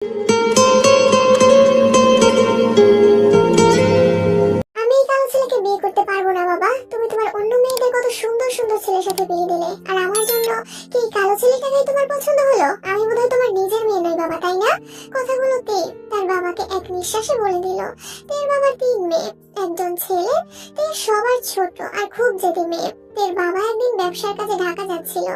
আমি এই কালো ছেলেকে বিয়ে করতে পারবো না বাবা। তুমি তোমার অন্য মেয়েদের কত সুন্দর সুন্দর ছেলের সাথে বিয়ে দিলে, আর আমার জন্য কি এই কালো ছেলেটাকেই তোমার পছন্দ হলো? আমি বোধহয় তোমার নিজের মেয়ে নই বাবা, তাই না? কথাগুলো তে তার বাবাকে এক নিঃশ্বাসে বলে দিল। তের বাবার 3 মেয়ে, একজন ছেলে। তে সবার ছোট আর খুব জেদি মেয়ে। তের বাবা একদিন ব্যবসার কাজে ঢাকা যাচ্ছিল,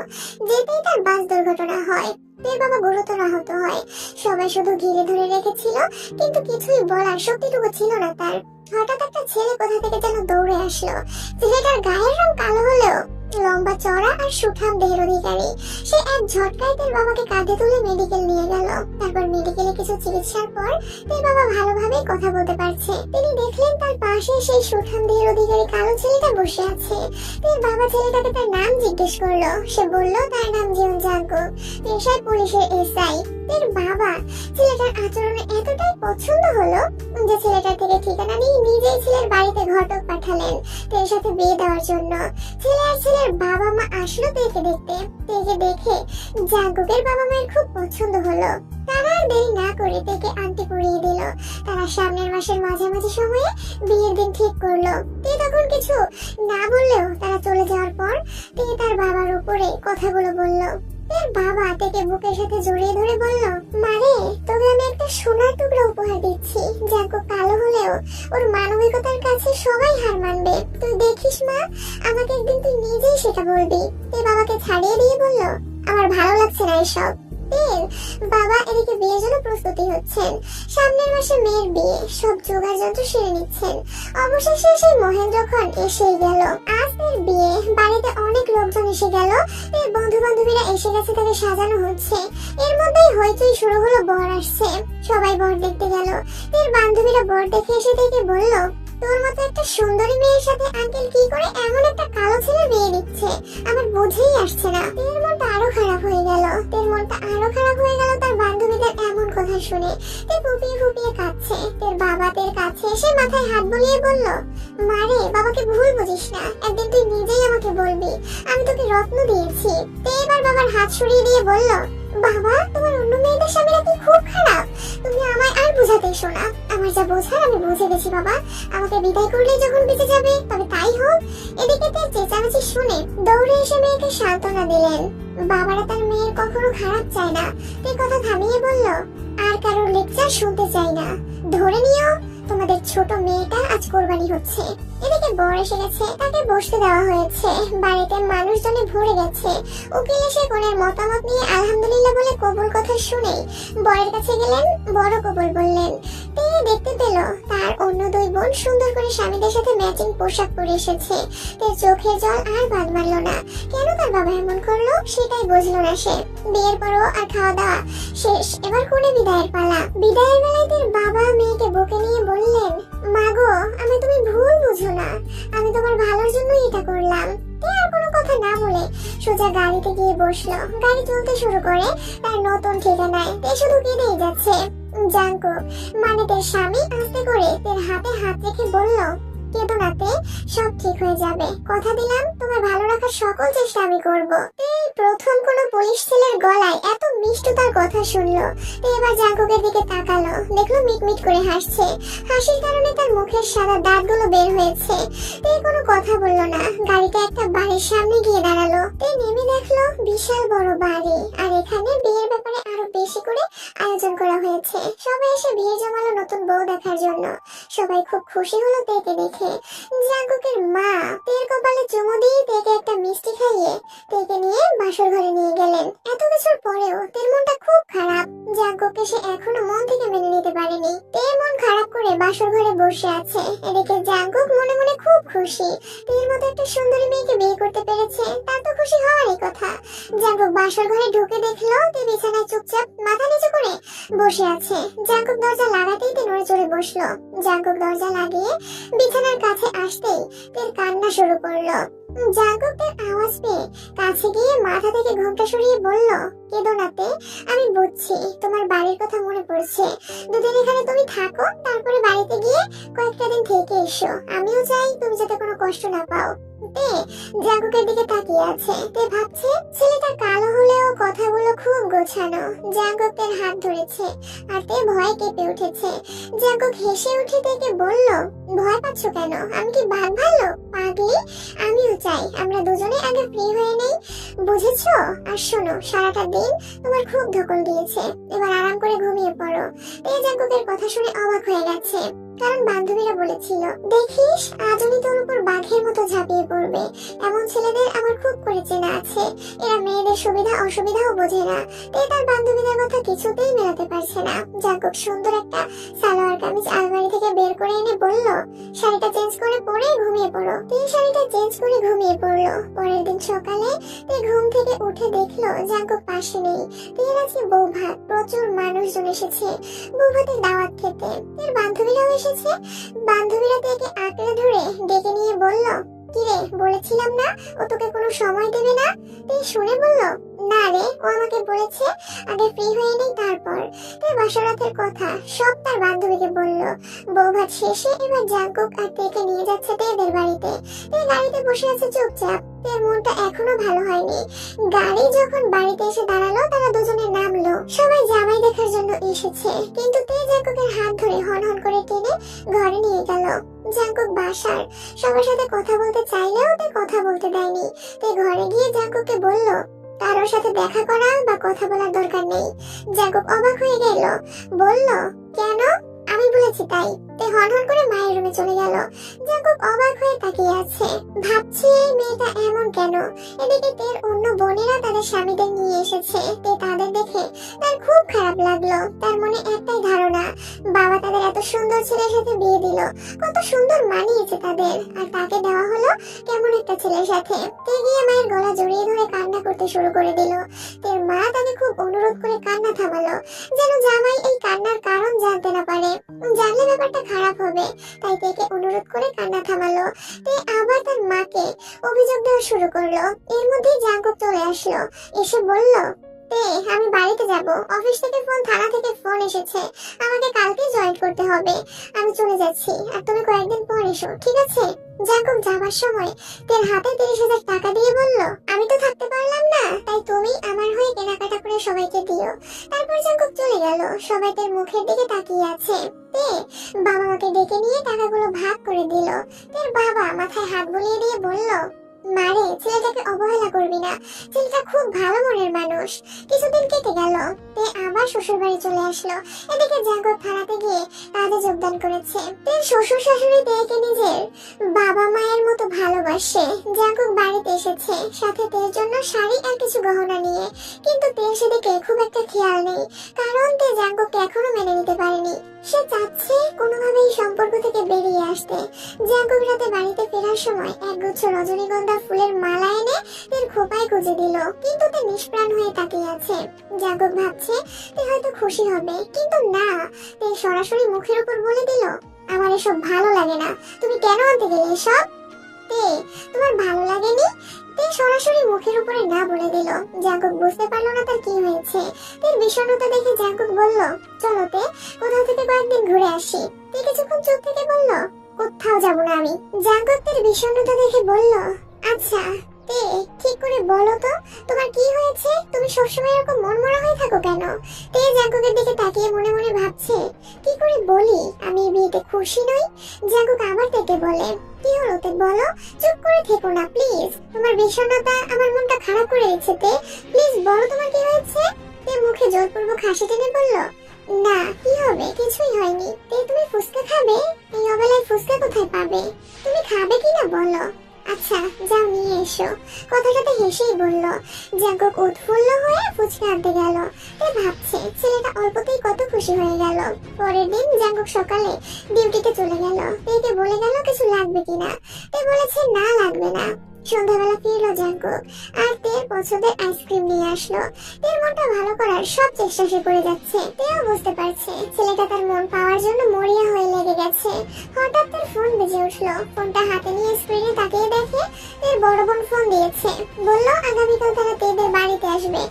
যেতেই তার বাস দুর্ঘটনা হয়। তের বাবা গুরুতর আহত হয়। সবাই শুধু ঘিরে ধরে রেখেছিল, কিন্তু কিছুই বলার শক্তিটুকু ছিল না তার। হঠাৎ একটা ছেলে কোথা থেকে যেন দৌড়ে আসলো। ছেলেটার গায়ের রং কালো হলেও লম্বা চড়া আর সুঠাম দেহের অধিকারী। সে এক ঝটকায় তার বাবাকে কাঁধে তুলে মেডিকেল নিয়ে গেল। তারপর মেডিকেলে কিছু চিকিৎসার পর তার বাবা ভালোভাবেই কথা বলতে পারছে। তিনি দেখলেন তার পাশে সেই সুঠাম দেহের অধিকারী কালো ছেলেটা বসে আছে। তার বাবা ছেলেটাকে তার নাম জিজ্ঞেস করলো। সে বলল তার নাম জীবন জাগো, পেশায় পুলিশের এসআই। তার বাবা ছেলেটার আচরণে এতটাই পছন্দ হলো যে ছেলেটার থেকে ঠিকানা নিয়ে নিজেই ছেলের বাড়িতে ঘটক পাঠালেন তার সাথে বিয়ে দেওয়ার জন্য। ছেলে আর ছেলের বাবা মা আসলো তেকে দেখতে। তেকে দেখে জাগকের বাবা মায়ের খুব পছন্দ হলো। তারা আর দেরি না করে তেকে আংটি পরিয়ে দিল। তারা সামনের মাসের মাঝামাঝি সময়ে বিয়ের দিন ঠিক করলো। তে তখন কিছু না বললেও তারা চলে যাওয়ার পর তে তার বাবার উপরে কথাগুলো বলল। তার বাবা তেকে বুকের সাথে জড়িয়ে ধরে বলল, মারে তোকে আমি একটা সোনার টুকরা উপহার দিচ্ছি। জাগো কালো হলেও ওর মানবিকতার কাছে সবাই হার মানবে। তুই দেখিস মা, আমাকে একদিন তুই নিজেই সেটা বলবি। তে বাবাকে ছাড়িয়ে দিয়ে বলল, আমার ভালো লাগছে না এসব। বাবা এদিকে বিয়ের জন্য প্রস্তুতি হচ্ছেন। সামনের মাসে মেয়ের বিয়ে, সব জোগাড় যন্ত্র সেরে নিচ্ছেন। অবশেষে সেই মহেন্দ্রক্ষণ এসেই গেল। আজ তার বিয়ে, বাড়িতে অনেক লোকজন এসে গেল। এর বন্ধু বান্ধবীরা এসে গেছে, তাকে সাজানো হচ্ছে। এর মধ্যেই হইচই শুরু হলো, বর আসছে। সবাই বর দেখতে গেল। এর বান্ধবীরা বর দেখে এসে থেকে বলল, তোর মতো একটা সুন্দরী মেয়ের সাথে আঙ্কেল কি করে এমন একটা কালো ছেলে বিয়ে দিচ্ছে, আমার বুঝেই আসছে না। তের মনটা আরো খারাপ হয়ে গেল। তার বান্ধবীদের এমন কথা শুনে। তে ফুপিয়ে ফুপিয়ে কাঁদছে। তের বাবা তের কাছে এসে মাথায় হাত বুলিয়ে বলল, মারে বাবাকে ভুল বুঝিস না, একদিন তুই নিজেই আমাকে বলবি। আমি তোকে রত্ন দিয়েছি। তে এবার বাবার হাত সরিয়ে দিয়ে বলল, বাবা তোমার অন্য মেয়েদের স্বামীরা কি খুব খারাপ? তুমি আমায় আর বুঝাতে এসো না। আমার যা বোঝার আমি বুঝে গেছি বাবা। আমাকে বিদায় করলেই যখন বেঁচে যাবে তবে তাই হোক। এদিকে তার চেঁচামেচি শুনে দৌড়ে এসে মেয়েকে সান্ত্বনা দিলেন। বাবারা তার মেয়ের কখনো খারাপ চায় না। তাই কথা থামিয়ে বলল, আর কারোর লেকচার শুনতে চাই না। ধরে নিও তোমাদের ছোট মেয়েটা আজ কোরবানি হচ্ছে। এদিকে বর এসে গেছে, তাকে বসতে দেওয়া হয়েছে। বাড়িতে মানুষজনে ভরে গেছে। উকিল এসে কনের মতামত নিয়ে আলহামদুলিল্লাহ বলে কবুল কথা শুনে বরের কাছে গেলেন। বড় কবুল বললেন। তে দেখতে পেল তার অন্য 2 বোন সুন্দর করে স্বামীদের সাথে ম্যাচিং পোশাক পরে এসেছে। তে চোখের জল আর বাদ মারল না। কেন তার বাবা এমন করলো সেটাই বুঝলো না সে। বিয়ের পরও আর খাওয়া দাওয়া শেষ, এবার কোণে বিদায়ের পালা। বিদায়ের বেলায় তার বাবা মেয়েকে বুকে নিয়ে বললেন, মাগো আমি তুমি ভুল বুঝো না, আমি তোমার ভালোর জন্যই এটা করলাম। আর কোনো কথা না বলে সোজা গাড়িতে গিয়ে বসলো। গাড়ি চলতে শুরু করে তার নতুন ঠিকানায়। তে শুধু কেঁদেই যাচ্ছে। জাঙ্কুক মানে তার স্বামী আস্তে করে তার হাতে হাত রেখে বলল, কেঁদো না তে, সব ঠিক হয়ে যাবে। কথা দিলাম তোমার ভালো রাখার সকল চেষ্টা আমি করব। এই প্রথম কোন পুলিশ ছেলের গলায় এত মিষ্টতার কথা শুনলো। এবার জাঙ্কুকের দিকে তাকালো, দেখলো মিটমিট করে হাসছে। হাসির কারণে তার মুখের সাদা দাঁতগুলো বের হয়েছে। তে কোনো কথা বললো না। গাড়িটা একটা বাড়ির সামনে গিয়ে দাঁড়ালো। তে নেমে দেখলো বিশাল বড় বাড়ি, আর এখানে বিয়ের ব্যাপারে আরো বেশি করে আয়োজন করা হয়েছে। সবাই এসে ভিড় জমালো নতুন বউ দেখার জন্য। সবাই খুব খুশি হলো তেকে দেখে। জাঙ্কুকের মা তের কপালে চুমু দিয়ে তেকে একটা মিষ্টি খাইয়ে তেকে নিয়ে বাসর ঘরে নিয়ে গেলেন। এত কিছুর পরেও তের মনটা খুব খারাপ। জাঙ্কুককে সে এখনো মন থেকে মেনে নিতে পারেনি। তে মন খারাপ করে বাসর ঘরে বসে আছে। এদিকে জাঙ্কুক মনে মনে খুব খুশি। তের মতো একটা সুন্দরী মেয়েকে বিয়ে করতে পেরেছে, তার তো খুশি হওয়ারই কথা। জাঙ্কুক বাসর ঘরে ঢুকে দেখলো তে বিছানায় চুপচাপ মাথা নিচু করে বসে আছে। জাঙ্কুক দরজা লাগাতেই তে নড়ে চড়ে বসলো। জাঙ্কুক দরজা লাগিয়ে বিছানার কাছে আসতেই তের কান্না শুরু করলো। জাঙ্কুক তার আওয়াজ পেয়ে কাছে গিয়ে মাথা থেকে ঘোমটা সরিয়ে বলল, কেঁদো না তে, আমি বুঝছি তোমার বাড়ির কথা মনে পড়ছে। 2 দিন এখানে তুমি থাকো, তারপরে বাড়িতে গিয়ে কয়েকটা দিন থেকে এসো। আমিও চাই তুমি যাতে কোনো কষ্ট না পাও। তে জাঙ্কুকের দিকে তাকিয়ে আছে। তে ভাবছে ছেলেটা কালো হলেও কথাগুলো খুব গোছানো। জাঙ্কুক তের হাত ধরেছে আর তে ভয়ে কেঁপে উঠেছে। জাঙ্কুক হেসে উঠে তেকে বলল, ভয় পাচ্ছ কেন? আমি কি বাঘ ভালো পাগলি? আমিও চাই আমরা দুজনে আগে ফ্রি হয়ে নেই, বুঝেছো? আর শোনো, সারাটা দিন তোমার খুব ধকল দিয়েছে, এবার আরাম করে ঘুমিয়ে পড়ো। তে জাঙ্কুকের কথা শুনে অবাক হয়ে গেছে, কারণ বান্ধবীরা বলেছিল, দেখিস আজ উনি তোর উপর বাঘের মতো ঝাঁপিয়ে পড়বে। এমন ছেলেদের আমার খুব করে চেনা আছে, এরা মেয়েদের সুবিধা অসুবিধাও বোঝে না। তে তার বান্ধবীদের কথা কিছুতেই মেলাতে পারছে না। জাঙ্কুক সুন্দর একটা সালোয়ার কামিজ আলমারি থেকে বের করে এনে বলল, শাড়িটা চেঞ্জ করে পরে ঘুমিয়ে পড়ো। তে শাড়িটা চেঞ্জ করে ঘুমিয়ে পড়লো। পরের দিন সকালে তে ঘুম থেকে উঠে দেখলো জাঙ্কুক পাশে নেই। তের আজকে বউ ভাত, প্রচুর মানুষজন এসেছে বউ ভাতের দাওয়াত খেতে। এর বান্ধবীরাও এসেছে। বান্ধবীরা তাকে আঁকড়ে ধরে ডেকে নিয়ে বলল, কিরে, বলেছিলাম না ও তোকে কোনো সময় দেবে না? তুই শুনে বলল, না রে, ও আমাকে বলেছে আগে ফ্রি হয়ে নেই তারপর। তাই বাসরাতের কথা সব তার বান্ধবীকে বলল। বউ ভাত শেষে এবার জাঙ্কুক আর তেকে নিয়ে যাচ্ছে তেদের বাড়িতে। তে গাড়িতে বসে আছে চুপচাপ। তের মনটা এখনো ভালো হয়নি। গাড়ি যখন বাড়িতে এসে দাঁড়ালো, তারা দুজনে নামলো। সবাই জামাই দেখার জন্য এসেছে, কিন্তু তে জাঙ্কুকের হাত ধরে হনহন করে টেনে ঘরে নিয়ে গেল। জাঙ্কুক বাসার সবার সাথে কথা বলতে চাইলেও তে কথা বলতে দেয়নি। তে ঘরে গিয়ে জাঙ্কুককে বলল, কারোর সাথে দেখা করা বা কথা বলার দরকার নেই। জাঙ্কুক অবাক হয়ে গেল, বলল, কেন? আমি বলেছি তাই। তে হনহন করে মায়ের রুমে চলে গেল। জাঙ্কুক অবাক হয়ে তাকিয়ে আছে, ভাবছে মেয়েটা এমন কেন। এদিকে তের অন্য বোনেরা তাদের স্বামীদের নিয়ে এসেছে। তে তাদের দেখে তার খুব খারাপ লাগলো। তার মনে একটাই ধারণা, বাবা তাদের এত সুন্দর ছেলের সাথে বিয়ে দিল, কত সুন্দর মানিয়েছে তাদের, আর তাকে দেওয়া হলো কেমন একটা ছেলের সাথে। তে গিয়ে মায়ের গলা জড়িয়ে ধরে কান্না করতে শুরু করে দিল। তের মা তাকে খুব অনুরোধ করে কান্না থামালো, যেন জামাই এই কান্নার কারণ জানতে না পারে। জানলে ব্যাপারটা খারাপ হবে, তাই তেকে অনুরোধ করে কান্না থামালো। তে আবার তার মাকে অভিযোগ দেওয়া শুরু করলো। এর মধ্যেই জাঙ্কুক চলে আসলো। এসে বলল, তে আমি বাড়িতে যাব, অফিস থেকে ফোন, থানা থেকে ফোন এসেছে, আমাকে কালকে জয়েন করতে হবে। আমি চলে যাচ্ছি, আর তুমি কয়েকদিন পর এসো, ঠিক আছে? জাঙ্কুক যাবার সময় তের হাতে 30,000 টাকা দিয়ে বলল, আমি তো থাকতে পারলাম না, তাই তুমি আমার হয়ে কেনাকাটা করে সবাইকে দিও। তারপর জাঙ্কুক চলে গেল। সবাই তার মুখের দিকে তাকিয়ে আছে। তে বাবা মাকে ডেকে নিয়ে টাকাগুলো ভাগ করে দিল। তের বাবা মাথায় হাত বুলিয়ে দিয়ে বলল, মারে, ছেলেটাকে অবহেলা করবি না, ছেলেটা খুব ভালো মনের মানুষ। কিছুদিন কেটে গেল। তে আবার শ্বশুর বাড়ি চলে আসলো। এদিকে জাঙ্কুক থানাতে গিয়ে কাজে যোগদান করেছে। তের শ্বশুর শাশুড়ি তেকে নিজের বাবা মায়ের মতো ভালোবাসে। জাঙ্কুক বাড়িতে এসেছে সাথে তের জন্য শাড়ি আর কিছু গহনা নিয়ে, কিন্তু তের সেদিকে খুব একটা খেয়াল নেই, কারণ তে জাঙ্কুককে এখনো মেনে নিতে পারেনি। সে চাচ্ছে কোনোভাবে এই সম্পর্ক থেকে বেরিয়ে আসতে। জাঙ্কুক রাতে বাড়িতে ফেরার সময় একগুচ্ছ রজনীগন্ধা ফুলের মালা এনে তের খোপায় গুজে দিল, কিন্তু তে নিষ্প্রাণ হয়ে তাকিয়ে আছে। জাঙ্কুক ভাবছে তে হয়তো খুশি হবে, কিন্তু না, তে সরাসরি মুখের উপর বলে দিল, আমার এসব ভালো লাগে না, তুমি কেন আনতে গেলে এসব? তে তোমার ভালো লাগেনি? তে সরাসরি মুখের উপরে না বলে দিল। জাঙ্কুক বুঝতে পারলো না তার কি হয়েছে। তের বিষণ্ণতা দেখে জাঙ্কুক বলল, চলো তে, কোথাও থেকে কয়েকদিন ঘুরে আসি। তে কিছুক্ষণ চুপ থেকে বলল, কোথাও যাব না আমি। জাঙ্কুক তের বিষণ্ণতা দেখে বলল, আচ্ছা তে, ঠিক করে বলো তো তোমার কি হয়েছে, তুমি সবসময় এরকম মনমরা হয়ে থাকো কেন? তে জাঙ্কুকের দিকে তাকিয়ে মনে মনে ভাবছে, কি করে বলি আমি এই বিয়েতে খুশি নই। জাঙ্কুক আবার তেকে বলে, কি হলো তে, বলো, চুপ করে থেকো না প্লিজ, তোমার বিষণ্ণতা আমার মনটা খারাপ করে দিচ্ছে। তে প্লিজ বলো তোমার কি হয়েছে। তে মুখে জোরপূর্বক হাসি টেনে বলল, না, কি হবে, কিছুই হয়নি। তে তুমি ফুচকা খাবে? এই অবেলায় ফুচকা কোথায় পাবে? তুমি খাবে কিনা বলো। আচ্ছা যাও নিয়ে এসো। কথাটাতে হেসেই বলল। জাঙ্কুক উৎফুল্ল হয়ে ফুচকা আনতে গেল। তে ভাবছে ছেলেটা অল্পতেই কত খুশি হয়ে গেল। পরের দিন জাঙ্কুক সকালে ডিউটিতে চলে গেল। তেকে বলে গেল কিছু লাগবে কিনা। তে বলেছে না, লাগবে না। সন্ধ্যাবেলা ফিরলো জাঙ্কুক আর তের পছন্দের আইসক্রিম নিয়ে আসলো। তের মনটা ভালো করার সব চেষ্টা সে করে যাচ্ছে। তেও বুঝতে পারছে ছেলেটা তার মন পাওয়ার জন্য মরিয়া হয়ে লেগে গেছে। হঠাৎ তার ফোন বেজে উঠলো। ফোনটা হাতে নিয়ে স্ক্রিনে তাকিয়ে দেখে তের বড় বোন ফোন দিয়েছে। বলল আগামীকাল তারা তেদের বাড়িতে আসবে।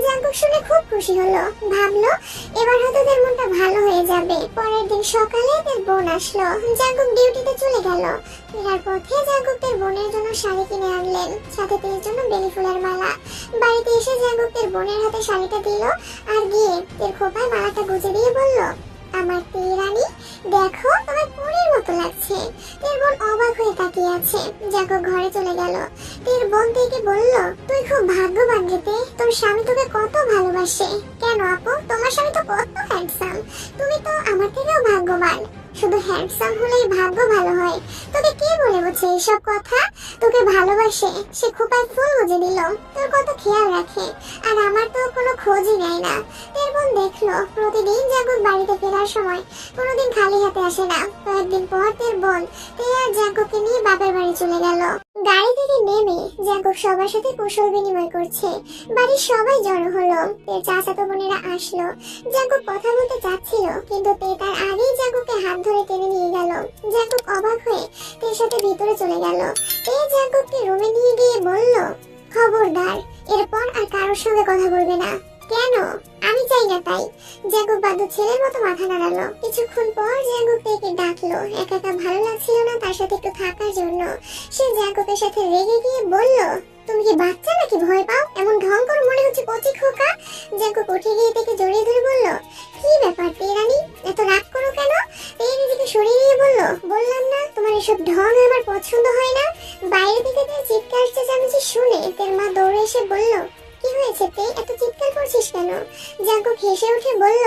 জাঙ্কুক শুনে খুব খুশি হলো। ভাবলো এবার হয়তো তার মনটা ভালো হয়ে যাবে। পরের দিন সকালে তার বোন আসলো। জাঙ্কুক ডিউটিতে চলে গেল। ফেরার পথে জাঙ্কুক তার বোনের জন্য শাড়ি কিনে আনলেন, সাথে তের জন্য বেলি ফুলের মালা। বাড়িতে এসে জাঙ্কুক তার বোনের হাতে শাড়িটা দিল আর গিয়ে তের খোপায় মালাটা গুজে দিয়ে বলল, আমার তে রানী, দেখো তোমার পরীর মতো লাগছে। তের বোন অবাক হয়ে তাকিয়ে আছে। জাঙ্কুক ঘরে চলে গেল। তের বোন তেকে বলল, তুই খুব ভাগ্যবান রে তে, তোর স্বামী তোকে কত ভালোবাসে। কেন আপু, তোমার স্বামী তো কত হ্যান্ডসাম, তুমি তো আমার থেকেও ভাগ্যবান। শুধু হ্যান্ডসাম হলেই ভাগ্য ভালো হয়? তোকে কে বলে বলছে এইসব কথা? তোকে ভালোবাসে, সে খোপায় ফুল গুজে দিল, তোর কত খেয়াল রাখে, আর আমার তো কোনো খোঁজই নেয় না। তের বোন দেখলো প্রতিদিন জাঙ্কুক বাড়িতে ফেরার সময় কোনোদিন খালি হাতে আসে না। কয়েকদিন পর তের বোন তে আর জাঙ্কুককে নিয়ে বাপের বাড়ি চলে গেল। গাড়ি থেকে নেমে জাঙ্কুক সবার সাথে কুশল বিনিময় করছে। বাড়ির সবাই জড়ো হলো। তের চাচাতো বোনেরা আসলো। জাঙ্কুক কথা বলতে চাচ্ছিল, কিন্তু তে তার আগেই জাঙ্কুককে হাত ধরে টেনে নিয়ে গেল। জাঙ্কুক অবাক হয়ে তের সাথে ভিতরে চলে গেল। তে জাঙ্কুককে রুমে নিয়ে গিয়ে বলল, খবরদার, এরপর আর কারোর সঙ্গে কথা বলবে না। কেন? আমি চাই না তাই। জাঙ্কুক বাধ্য ছেলের মতো মাথা নাড়ালো। কিছুক্ষণ পর জাঙ্কুক তেকে ডাকলো। একা একা ভালো লাগছিল না তার সাথে একটু থাকার জন্য। সে জাঙ্কুকের সাথে রেগে গিয়ে বলল, তুমি কি বাচ্চা নাকি ভয় পাও? এমন ঢং করে মনে হচ্ছে কচি খোকা। জাঙ্কুক উঠে গিয়ে তেকে জড়িয়ে ধরে বলল, কি ব্যাপার তে রানী, এত রাগ করো কেন? তে নিজেকে সরিয়ে নিয়ে বলল, বললাম না তোমার এসব ঢং আমার পছন্দ হয় না। বাইরে থেকে তের চিৎকার চেঁচামেচি শুনে তের মা দৌড়ে এসে বলল, কি হয়েছে তে, এত চিৎকার করছিস কেন? জাঙ্কুক হেসে উঠে বলল,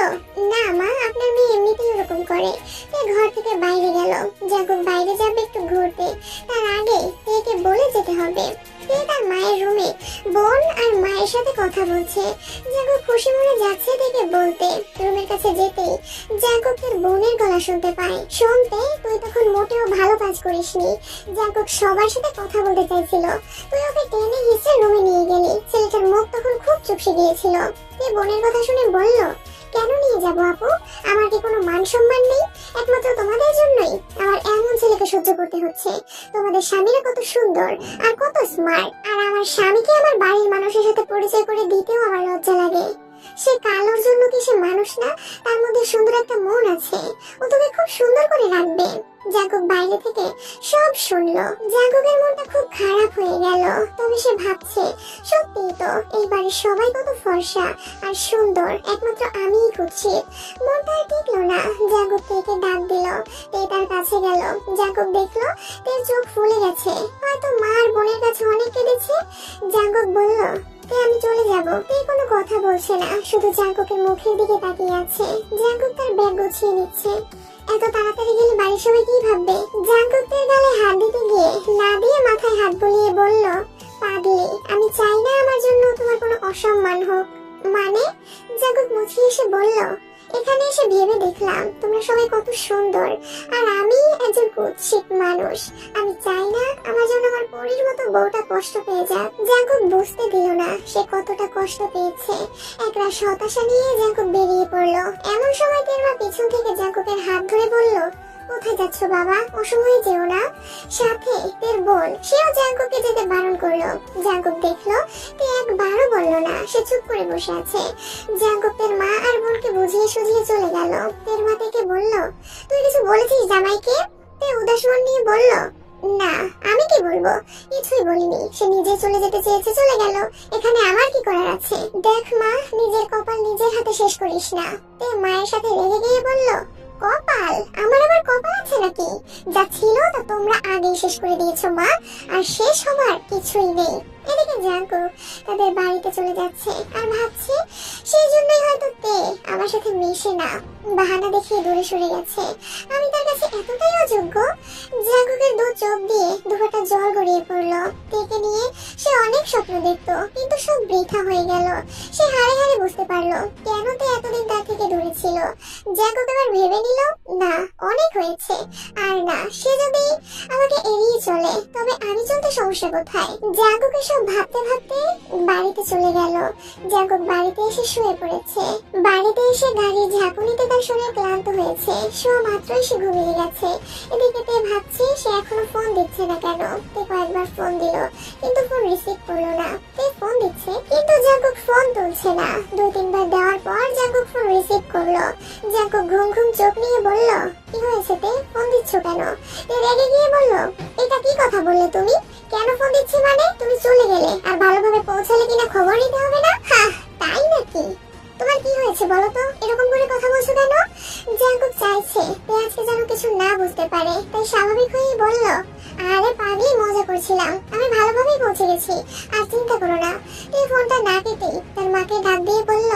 না মা, আপনার মেয়ে এমনিতেই ওরকম করে। তে ঘর থেকে বাইরে গেল। জাঙ্কুক বাইরে যাবে একটু ঘুরতে, তার আগে তেকে বলে যেতে হবে। তে তার মায়ের রুমে বোন আর মায়ের সাথে কথা বলছে। জাঙ্কুক খুশি মনে যাচ্ছে তেকে বলতে। রুমের কাছে যেতেই জাঙ্কুক তার বোনের গলা শুনতে পায়। শুনতে, তুই তখন মোটেও ভালো কাজ করিসনি। জাঙ্কুক সবার সাথে কথা বলতে চাইছিল, তুই ওকে টেনে হিঁচড়ে রুমে নিয়ে গেলি। ছেলেটার মুখ তখন খুব চুপসে গিয়েছিল। তে বোনের কথা শুনে বলল, কেন নিয়ে যাবো আপু? আমার কি কোনো মান সম্মান নেই? একমাত্র তোমাদের জন্যই আমার এমন ছেলেকে সহ্য করতে হচ্ছে। তোমাদের স্বামীরা কত সুন্দর আর কত স্মার্ট, আর আমার স্বামীকে আমার বাড়ির মানুষের সাথে পরিচয় করে দিতেও আমার লজ্জা লাগে। সে কালোর জন্য কি সে মানুষ না? তার মধ্যে সুন্দর একটা মন আছে, ও তোকে খুব সুন্দর করে রাখবে। জাঙ্কুক বাইরে থেকে সব শুনলো। জাঙ্কুকের মনটা খুব খারাপ হয়ে গেল। তবে সে ভাবছে, সত্যি তো এই বাড়ির সবাই কত ফর্সা আর সুন্দর, একমাত্র আমিই কুৎসিত। মনটা আর টিকলো না। জাঙ্কুক তেকে ডাক দিল। তে তার কাছে গেল। জাঙ্কুক দেখলো তের চোখ ফুলে গেছে, হয়তো মা আর বোনের কাছে অনেক কেঁদেছে। জাঙ্কুক বলল, আমি চলে যাব। তে কোনো কথা বলছে না, শুধু জাঙ্কুকের মুখের দিকে তাকিয়ে আছে। জাঙ্কুক তার ব্যাগ গুছিয়ে নিচ্ছে। এত তাড়াতাড়ি গেলে বাড়ির সবাই কি ভাববে? জাঙ্কুক তার গালে হাত দিতে গিয়ে না দিয়ে মাথায় হাত বুলিয়ে বলল, পাগলি, আমি চাই না আমার জন্য তোমার কোনো অসম্মান হোক। মানে? জাঙ্কুক মুচকি এসে বলল, এখানে এসে ভেবে দেখলাম তোমরা সবাই কত সুন্দর, আর আমি একজন কুৎসিত মানুষ। আমি চাই না আমার জন্য আমার পরীর মতো বউটা কষ্ট পেয়ে যাক। জাঙ্কুক বুঝতে দিল না সে কতটা কষ্ট পেয়েছে। একরাশ হতাশা নিয়ে জাঙ্কুক বেরিয়ে পড়লো। এমন সময় তের মা পিছন থেকে জাঙ্কুকের হাত ধরে বলল, কোথায় যাচ্ছ বাবা? অসময়ে যেও না। সাথে তের বোন, সেও জাঙ্কুককে যেতে বারণ করলো। জাঙ্কুক দেখলো তে একবারও বলল না, সে চুপ করে বসে আছে। জাঙ্কুক তের মা আর বোনকে বুঝিয়ে সুঝিয়ে চলে গেল। তের মা থেকে বলল, তুই কিছু বলেছিস জামাইকে? তে উদাস মন নিয়ে বলল, না, আমি কি বলবো, কিছুই বলিনি। সে নিজে চলে যেতে চেয়েছে, চলে গেল, এখানে আমার কি করার আছে? দেখ মা, নিজের কপাল নিজের হাতে শেষ করিস না। তে মায়ের সাথে রেগে গিয়ে বলল, কপাল? আমার আবার কপাল আছে নাকি? যা ছিল তা তোমরা আগেই শেষ করে দিয়েছো মা, আর শেষ হবার কিছুই নেই। এদিকে জাঙ্কুক তাদের বাড়িতে চলে যাচ্ছে আর ভাবছে, সেই জন্যই হয়তো তে আমার সাথে মেশে না, বাহানা দেখিয়ে দূরে সরে গেছে। আমি তার কাছে এতটাই অযোগ্য। জাঙ্কুকের দু চোখ দিয়ে দুফোঁটা জল গড়িয়ে পড়লো। তেকে নিয়ে সে অনেক স্বপ্ন দেখতো, কিন্তু সব বৃথা হয়ে গেল। সে হারে হারে বুঝতে পারলো কেন তে এতদিন তার থেকে দূরে ছিল। জাঙ্কুক এবার ভেবে নিল, না, অনেক হয়েছে, আর না, সে যদি আমাকে এড়িয়ে চলে তবে আমি চলতে সমস্যা কোথায়? জাঙ্কুকের সব ভাবতে ভাবতে বাড়িতে চলে গেল। জাঙ্কুক বাড়িতে এসে শুয়ে পড়েছে। বাড়িতে এসে গাড়ির ঝাঁকুনিতে তার শরীর ক্লান্ত হয়ে হয়েছে, শো মাত্রই সে ঘুমিয়ে গেছে। এদিকে তে ভাবছে সে এখনো ফোন দিচ্ছে না কেন। তে কয়েকবার ফোন দিল কিন্তু ফোন রিসিভ করলো না। তে ফোন দিচ্ছে কিন্তু জাঙ্কুক ফোন তুলছে না। 2-3 বার দেওয়ার পর জাঙ্কুক ফোন রিসিভ করলো। জাঙ্কুক ঘুম ঘুম চোখ নিয়ে বলল, কি হয়েছে তে, ফোন দিচ্ছ কেন? তে রেগে গিয়ে বলল, এটা কি কথা বললে তুমি? কেন ফোন দিচ্ছি মানে? তুমি চলে গেলে আর ভালোভাবে পৌঁছালে কিনা খবর নিতে হবে না? হ্যাঁ, তাই নাকি? তোমার কি হয়েছে বলো তো, এরকম করে কথা বলছো কেন? জাঙ্কুক চাইছে তে আজকে যেন কিছু না বুঝতে পারে, তাই স্বাভাবিক হয়েই বলল, আরে পাগলি, মজা করছিলাম, আমি ভালোভাবেই পৌঁছে গেছি, আর চিন্তা করো না। তে ফোনটা না কেটেই তার মাকে ডাক দিয়ে বলল,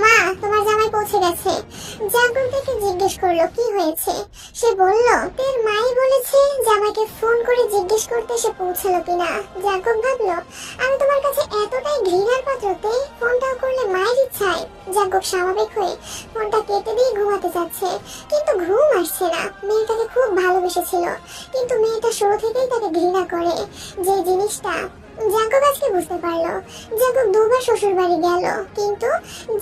মা, তোমার জামাই পৌঁছে গেছে। জাঙ্কুক থেকে জিজ্ঞেস করলো কি হয়েছে। সে বলল, তের মাই বলেছে জামাইকে ফোন করে জিজ্ঞেস করতে সে পৌঁছালো কিনা। জাঙ্কুক ভাবলো, আমি তোমার কাছে এতটাই ঘৃণার পাত্রতে ফোনটাও করলে মায়ের ইচ্ছায়। জাঙ্কুক স্বাভাবিক হয়ে ফোনটা কেটে দিয়ে ঘুমাতে যাচ্ছে, কিন্তু ঘুম আসছে না। মেয়েটাকে খুব ভালোবেসেছিল, কিন্তু মেয়েটা শুরু থেকেই তাকে ঘৃণা করে, যে জিনিসটা জাঙ্কুক আজকে বুঝতে পারলো। জাঙ্কুক 2 বার শ্বশুর বাড়ি গেল, কিন্তু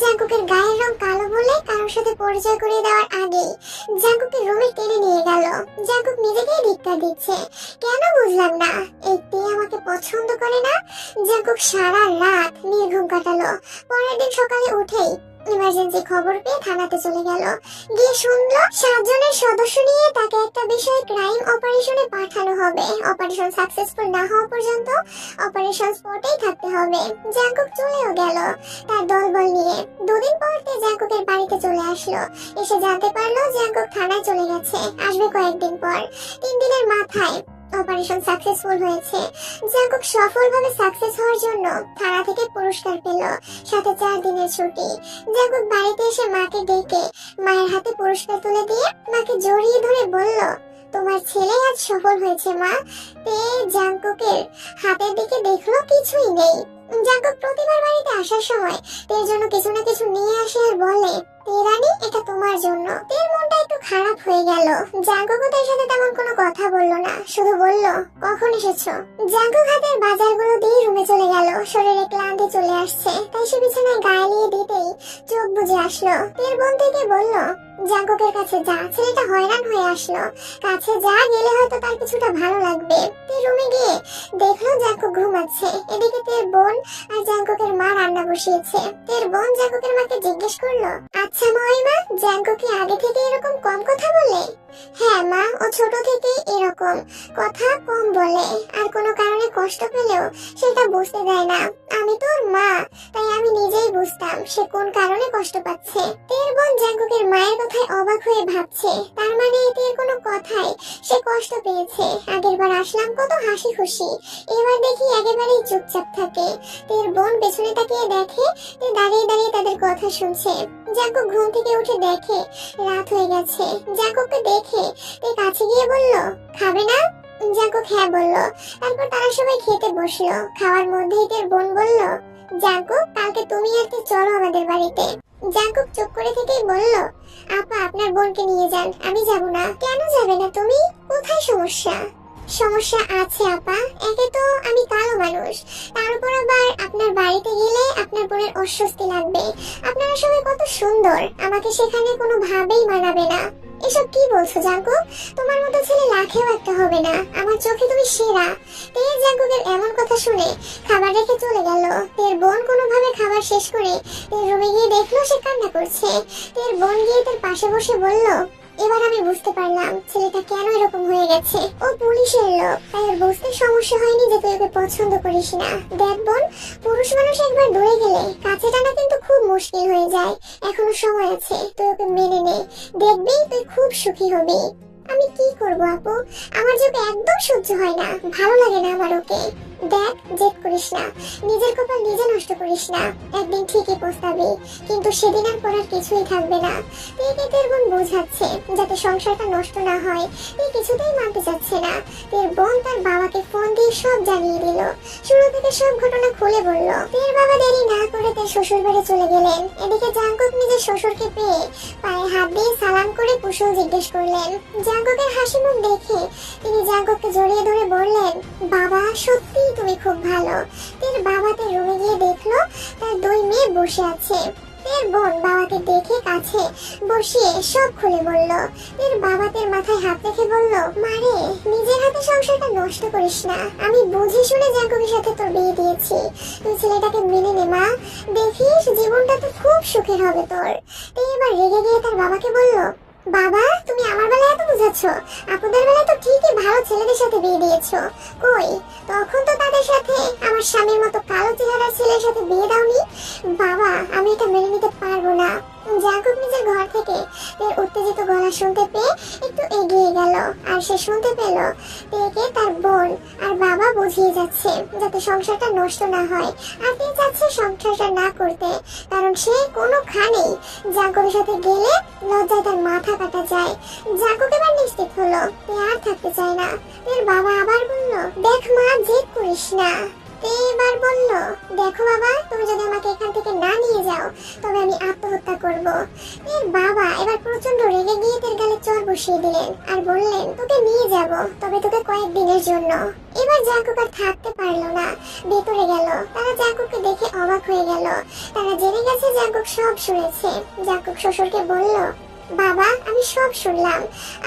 জাঙ্কুকের গায়ের রং কালো বলে কারোর সাথে পরিচয় করিয়ে দেওয়ার আগেই জাঙ্কুকের রুমে টেনে নিয়ে গেল। জাঙ্কুক নিজেকেই ধিক্কার দিচ্ছে, কেন বুঝলাম না, এই তে আমাকে পছন্দ করে না। জাঙ্কুক সারা রাত নির্ঘুম কাটালো। পরের দিন সকালে উঠেই ইমার্জেন্সি খবর পেয়ে থানাতে চলে গেল। গিয়ে শুনলো 7 জনের সদস্য নিয়ে তাকে একটা বিষয়ে ক্রাইম অপারেশনে পাঠানো হবে। অপারেশন সাকসেসফুল না হওয়া পর্যন্ত অপারেশন স্পটেই থাকতে হবে। জাঙ্কুক চলেও গেল তার দলবল নিয়ে। 2 দিন পর তে জাঙ্কুকের বাড়িতে চলে আসলো। এসে জানতে পারলো জাঙ্কুক থানায় চলে গেছে, আসবে কয়েকদিন পর। 3 দিনের মাথায় অপারেশন সাকসেসফুল হয়েছে। জাঙ্কুক সফলভাবে সাকসেস হওয়ার জন্য থানা থেকে পুরস্কার পেল, সাথে 4 দিনের ছুটি। জাঙ্কুক বাড়িতে এসে মাকে ডেকে মায়ের হাতে পুরস্কার তুলে দিয়ে মাকে জড়িয়ে ধরে বলল, তোমার ছেলে আজ সফল হয়েছে মা। তে জাঙ্কুকের হাতের দিকে দেখলো কিছুই নেই। জাঙ্কুক প্রতিবার বাড়িতে আসার সময় তের জন্য কিছু না কিছু নিয়ে আসে আর বলে, তে রানী, এটা তোমার জন্য। তের মনটা একটু খারাপ হয়ে গেল। জাঙ্কুকও তার সাথে তেমন কোনো কথা বললো না, শুধু বলল, কখন এসেছো? জাঙ্কুক হাতের বাজারগুলো দিয়ে রুমে চলে গেল। শরীরে ক্লান্তি চলে আসছে, তাই সে বিছানায় গায়ে নিয়ে দিতেই চোখ বুজে আসলো। তের বোন থেকে বলল, জাঙ্কুকের কাছে যা, ছেলেটা হয়রান হয়ে আসলো, কাছে যা, গেলে হয়তো তার কিছুটা ভালো লাগবে। তে রুমে গিয়ে দেখলো জাঙ্কুক ঘুমাচ্ছে। এদিকে তের বোন আর জাঙ্কুকের মা রান্না বসিয়েছে। তের বোন জাঙ্কুকের মাকে জিজ্ঞেস করলো, আচ্ছা মহিমা, জাঙ্কুক কি আগে থেকে এরকম কম কথা বলে? হ্যাঁ মা, ও ছোট থেকেই এরকম কথা কম বলে, আর কোনো কারণে কষ্ট পেলেও সেটা বুঝতে দেয় না। আমি তোর মা, তাই আমি নিজেই বুঝতাম সে কোন কারণে কষ্ট পাচ্ছে। তের বোন জাঙ্কুকের মায়ের কথায় অবাক হয়ে ভাবছে, তার মানে এর কোনো কথাই সে কষ্ট পেয়েছে। আগের বার আসলাম কত হাসি খুশি, এবার দেখি একেবারেই চুপচাপ থাকে। তের বোন পেছনে তাকিয়ে দেখে তে দাঁড়িয়ে দাঁড়িয়ে তাদের কথা শুনছে। জাঙ্কুক ঘুম থেকে উঠে দেখে রাত হয়ে গেছে। জাঙ্কুককে দেখে তে কাছে গিয়ে বলল, খাবে না? জাঙ্কুক হ্যাঁ বলল। তারপর তারা সবাই খেতে বসলো। খাওয়ার মধ্যেই তের বোন বলল, জাঙ্কুক, কালকে তুমি আর তে চলো আমাদের বাড়িতে। জাঙ্কুক চুপ করে থেকেই বলল, আপা, আপনার বোনকে নিয়ে যান, আমি যাব না। কেন যাবে না তুমি? কোথায় সমস্যা? সমস্যা আছে আপা, একে তো আমি কালো মানুষ, তার উপর আবার আপনার বাড়িতে গেলে আপনার বোনের অস্বস্তি লাগবে। আপনারা সবাই কত সুন্দর, আমাকে সেখানে কোনো ভাবেই মানাবে না। এসব কি বলছো জাঙ্কুক? তোমার মতো ছেলে লাখেও একটা হবে না, আমার চোখে তুমি সেরা। তের জাঙ্কুকের এমন কথা শুনে খাবার রেখে চলে গেল। তের বোন কোনোভাবে খাবার শেষ করে তের রুমে গিয়ে দেখলো সে কান্না করছে। তের বোন গিয়ে তার পাশে বসে বলল, এবার আমি বুঝতে পারলাম ছেলেটা কেন এরকম হয়ে গেছে। ও পুলিশের লোক, তাই ওর বুঝতে সমস্যা হয়নি যে তুই ওকে পছন্দ করিস না। দেখ বোন, পুরুষ মানুষ একবার দূরে গেলে কাছে টানা কিন্তু খুব মুশকিল হয়ে যায়। এখনো সময় আছে, তুই ওকে মেনে নে, দেখবি তুই খুব সুখী হবি। আমি কি করব আপু, আমার যে একদম সহ্য হয় না, ভালো লাগে না আমার ওকে। দেখ, জেদ করিস না, নিজের কপাল নিজে নষ্ট করিস না, একদিন ঠিকই পস্তাবি, কিন্তু সেদিন আর পর আর কিছুই থাকবে না। তুই তের বোন বোঝাচ্ছে যাতে সংসারটা নষ্ট না হয়, তুই কিছুতেই মানতে চাচ্ছে না। তের বোন তার বাবাকে ফোন দিয়ে সব জানিয়ে দিল, শুরু থেকে সব ঘটনা খুলে বলল। তের বাবা দেরি না করে তার শ্বশুর বাড়ি চলে গেলেন। এদিকে জাঙ্কুক নিজের শ্বশুরকে পেয়ে পায়ে হাত দিয়ে সালাম করে কুশল জিজ্ঞেস করলেন। জাঙ্কুকের হাসি মুখ দেখে তিনি জাঙ্কুককে জড়িয়ে ধরে বললেন, বাবা, সত্যি তুমি খুব ভালো। তের বাবা তের রুমে গিয়ে দেখলো তার 2 মেয়ে বসে আছে। এর বোন বাবাকে দেখে কাছে বসিয়ে সব খুলে বলল। এর বাবা তের মাথায় হাত রেখে বলল, মারে, নিজের হাতে সংসারটা নষ্ট করিস না। আমি বুঝে শুনে জাঙ্কুকের সাথে তোর বিয়ে দিয়েছি। তুই ছেলেটাকে মেনে নে মা, দেখিস জীবনটা তো খুব সুখের হবে তোর। তে এবার রেগে গিয়ে তার বাবাকে বলল, বাবা তুমি আমার বেলায় এত বুঝাচ্ছ, আপনাদের বেলায় তো ঠিকই ভালো ছেলেদের সাথে বিয়ে দিয়েছো। কই, তখন তো তাদের সাথে আমার স্বামীর মতো কালো চেহারার ছেলের সাথে বিয়ে দাওনি। বাবা আমি এটা মেনে নিতে পারবো না। জাঙ্কুক নিজের ঘর থেকে তের উত্তেজিত গলা শুনতে পেয়ে একটু এগিয়ে গেল, আর সে শুনতে পেল তেকে তার বোন আর বাবা বুঝিয়ে যাচ্ছে যাতে সংসারটা নষ্ট না হয়। আর তে চাচ্ছে সংসারটা না করতে, কারণ সে কোনোখানেই জাঙ্কুকের সাথে গেলে লজ্জায় তার মাথা কাটা যায়। জাঙ্কুক এবার নিশ্চিত হলো তে আর থাকতে চায় না। তের বাবা আবার বলল, দেখ মা, জেদ করিস না। তে এবার বলল, দেখো বাবা, তুমি যদি আমাকে এখান থেকে না নিয়ে যাও তবে আমি আত্মহত্যা করব। এর বাবা এবার প্রচন্ড রেগে গিয়ে তের গালে চর বসিয়ে দিলেন আর বললেন, তোকে নিয়ে যাব, তবে তোকে কয়েকদিনের জন্য। এবার জাঙ্কুক আর থাকতে পারলো না, ভেতরে গেল। তারা জাঙ্কুককে দেখে অবাক হয়ে গেল। তারা জেনে গেছে জাঙ্কুক সব শুনেছে। জাঙ্কুক শ্বশুরকে বলল, বাবা আমি সব শুনলাম।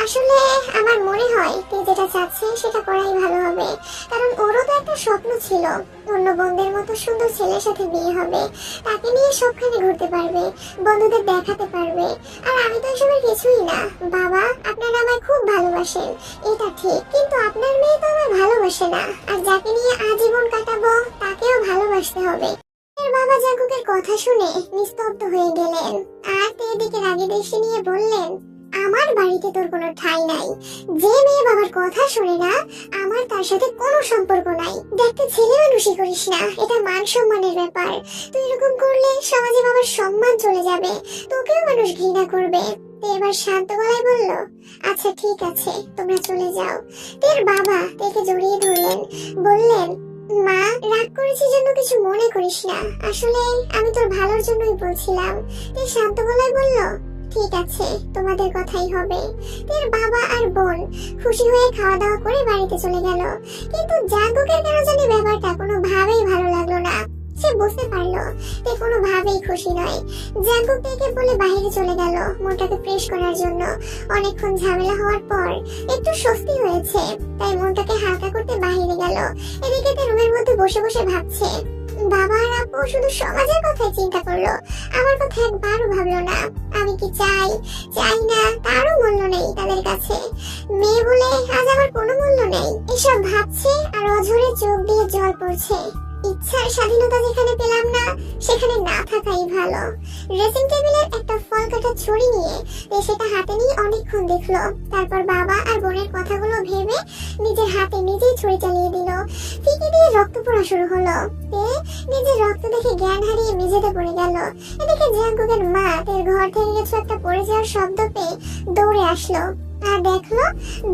আসলে আমার মনে হয় তুই যেটা চাচ্ছে সেটা করাই ভালো হবে, কারণ ওরও তো একটা স্বপ্ন ছিল অন্য বোনদের মতো সুন্দর ছেলের সাথে বিয়ে হবে, তাকে নিয়ে সবখানে ঘুরতে পারবে, বন্ধুদের দেখাতে পারবে। আর আমি তো এসবের কিছুই না। বাবা আপনারা আমায় খুব ভালোবাসেন, এটা ঠিক, কিন্তু আপনার মেয়ে তো আমায় ভালোবাসে না, আর যাকে নিয়ে আজীবন কাটাবো তাকেও ভালোবাসতে হবে। বাবা জাঙ্কুকের কথা শুনে নিস্তব্ধ হয়ে গেলেন, আর এদিকে রাগে দেশে নিয়ে বললেন, আমার বাড়িতে তোর কোনো ঠাঁই নাই। যে মেয়ে বাবার কথা শোনে না, আমার তার সাথে কোনো সম্পর্ক নাই। দেখতে ছেলে মানুষই করিস না, এটা মান সম্মানের ব্যাপার। তুই এরকম করলে সমাজে বাবার সম্মান চলে যাবে, তোকেও মানুষ ঘৃণা করবে। এবার শান্ত গলায় বলল, আচ্ছা ঠিক আছে, তোমরা চলে যাও। তের বাবা তেকে জড়িয়ে ধরলেন, বললেন, মা, রাগ করেছি জন্য কিছু মনে করিস না, আসলে আমি তোর ভালোর জন্যই বলছিলাম। তে শান্ত গলায় বলল, ঠিক আছে, তোমাদের কথাই হবে। তের বাবা আর বোন খুশি হয়ে খাওয়া দাওয়া করে বাড়িতে চলে গেল। কিন্তু জাঙ্কুকের কেন জানি ব্যাপারটা কোনোভাবেই ভালো লাগলো না। সে বুঝতে পারলো তে কোনোভাবেই খুশি নয়। জাঙ্কুক তেকে বলে বাইরে চলে গেল মনটাকে ফ্রেশ করার জন্য। অনেকক্ষণ ঝামেলা হওয়ার পর একটু স্বস্তি হয়েছে, তাই মনটাকে হালকা করতে বাইরে গেল। এদিকে তে রুমের মধ্যে বসে বসে ভাবছে, বাবা আর আপু শুধু সমাজের কথাই চিন্তা করলো, আমার কথা একবারও ভাবলো না। আমি কি চাই চাই না তারও মূল্য নেই তাদের কাছে। মেয়ে বলে আজ আমার কোনো মূল্য নেই। এসব ভাবছে আর অঝরে চোখ দিয়ে জল পড়ছে। ইচ্ছার স্বাধীনতা যেখানে পেলাম না, সেখানে না থাকাই ভালো। ড্রেসিং টেবিলের একটা ফল কাটা ছুরি নিয়ে সেটা হাতে নিয়ে অনেকক্ষণ দেখলো। তারপর বাবা আর বোনের কথাগুলো ভেবে নিজের হাতে নিজেই ছুরি চালিয়ে দিল। ফিকে দিয়ে রক্ত পড়া শুরু হলো। নিজের রক্ত দেখে জ্ঞান হারিয়ে মেঝেতে পড়ে গেল। এদিকে জাঙ্কুকের মা তের ঘর থেকে কিছু একটা পড়ে যাওয়ার শব্দ পেয়ে দৌড়ে আসলো আর দেখলো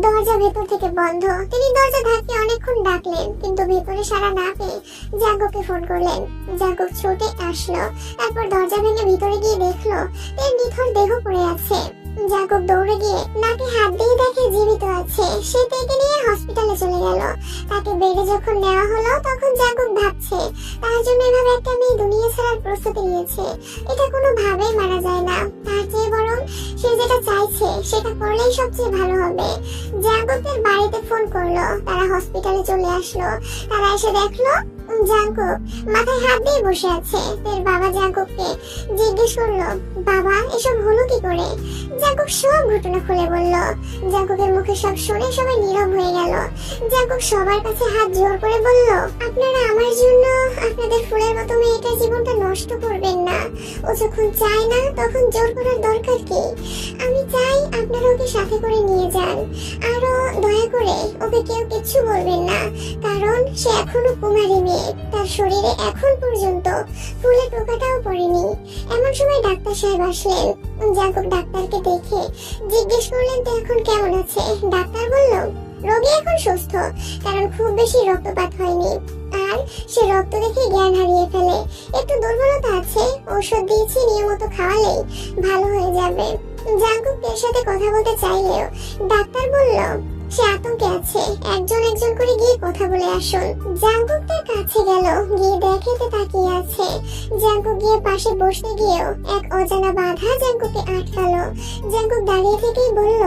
দরজা ভেতর থেকে বন্ধ। তিনি দরজা ধাক্কিয়ে অনেকক্ষণ ডাকলেন, কিন্তু ভেতরে সাড়া না পেয়ে জাঙ্কুককে ফোন করলেন। জাঙ্কুক ছুটে আসলো, তারপর দরজা ভেঙে ভিতরে গিয়ে দেখলো এর নিথর দেহ পড়ে আছে। জাঙ্কুক দৌড়ে গিয়ে নাকে হাত দিয়ে দেখে জীবিত আছে। সে তাকে নিয়ে হসপিটালে চলে গেল। তাকে বেডে যখন নেওয়া হলো তখন জাঙ্কুক ভাবছে তার জন্য এভাবে একটা মেয়ে দুনিয়া ছাড়ার প্রস্তুতি নিয়েছে, এটা কোনোভাবেই মারা যায় না। তার চেয়ে বরং সে যেটা চাইছে সেটা করলেই সবচেয়ে ভালো হবে। জাঙ্কুকের বাড়িতে ফোন করলো, তারা হসপিটালে চলে আসলো। তারা এসে দেখলো জাঙ্কুক মাথায় হাত দিয়ে বসে আছে। তার বাবা জাঙ্কুককে জিজ্ঞেস করলো, বাবা এসব হলো কি করে? জাঙ্কুক সব ঘটনা খুলে বলল। জাঙ্কুকের মুখে সব শুনে সবাই নীরব হয়ে গেল। জাঙ্কুক সবার কাছে হাত জোর করে বলল, আপনারা আমার জন্য আপনাদের ফুলের মতো মেয়েটার জীবনটা নষ্ট করবেন না। ও যখন চায় না তখন জোর করার দরকার কি? আমি চাই আপনারা ওকে সাথে করে নিয়ে যান। আরো দয়া করে ওকে কেউ কিছু বলবেন না, কারণ সে এখনো কুমারী মেয়ে। তার শরীরে এখন পর্যন্ত ফুলের টোকাটাও পড়েনি। এমন সময় ডাক্তার সাহেব আসলেন। জাঙ্কুক ডাক্তারকে দেখে জিজ্ঞেস করলেন তো এখন কেমন আছে? ডাক্তার বলল, রোগী এখন সুস্থ, কারণ খুব বেশি রক্তপাত হয়নি আর সে রক্ত দেখে জ্ঞান হারিয়ে ফেলে। একটু দুর্বলতা আছে, ঔষধ দিয়েছি, নিয়মিত খাওয়ালেই ভালো হয়ে যাবে। জাঙ্কুক এর সাথে কথা বলতে চাইলেও ডাক্তার বলল, সে আতঙ্কে আছে। একজন একজন করে গিয়ে কথা বলে আসুন। জাঙ্কুক তার কাছে গেল, গিয়ে দেখে তে তাকিয়ে আছে। জাঙ্কুক গিয়ে পাশে বসতে গিয়েও এক অজানা বাধা জাঙ্কুককে আটকালো। জাঙ্কুক দাঁড়িয়ে থেকেই বলল,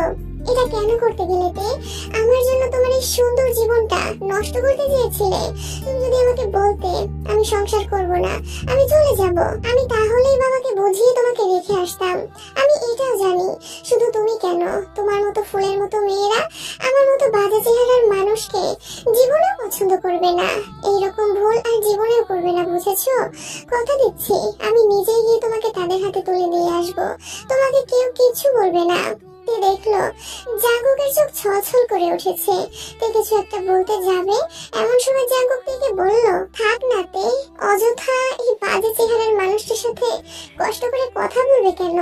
এটা কেন করতে গেলে তে? আমার জন্য তোমার এই সুন্দর জীবনটা নষ্ট করতে চেয়েছিলে? তুমি যদি আমাকে বলতে আমি সংসার করব না, আমি চলে যাব, আমি তাহলেই বাবাকে বুঝিয়ে তোমাকে রেখে আসতাম। আমি এটাও জানি, শুধু তুমি কেন, তোমার মতো ফুলের মতো মেয়েরা আমার মতো বাজে চেহারার মানুষকে জীবনেও পছন্দ করবে না। এইরকম ভুল আর জীবনেও করবে না, বুঝেছো? কথা দিচ্ছি, আমি নিজেই গিয়ে তোমাকে তাদের হাতে তুলে দিয়ে আসবো। তোমাকে কেউ কিছু বলবে না। তে দেখলো জাঙ্কুকের চোখ ছলছল করে উঠেছে। তে কিছু একটা বলতে যাবে, এমন সময় জাঙ্কুক থেকে বলল, থাক না তে, অযথা এই বাজে চেহারার মানুষটির সাথে কষ্ট করে কথা বলবে কেন?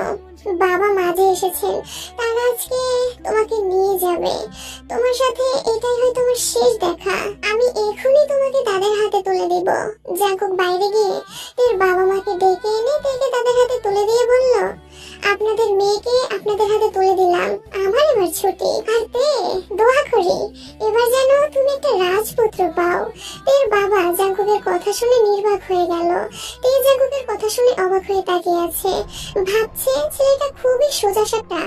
বাবা মাঝে এসেছেন, তারা আজকে তোমাকে নিয়ে যাবে। তোমার সাথে এটাই হয় তোমার শেষ দেখা। আমি এখনই তোমাকে তাদের হাতে তুলে দিব। জাঙ্কুক বাইরে গিয়ে তের বাবা মাকে ডেকে এনে তেকে তাদের হাতে তুলে দিয়ে বলল, আপনাদের মেয়েকে আপনাদের হাতে তুলে দিলাম, আমার এবার ছুটি। আর তে, দোয়া করি এবার যেন তুমি একটা রাজপুত্র পাও। তের বাবা জাঙ্কুকের কথা শুনে নির্বাক হয়ে গেল। তে জাঙ্কুকের কথা শুনে অবাক হয়ে তাকিয়ে আছে, ভাবছে ছেলেটা খুবই সোজাসাপটা,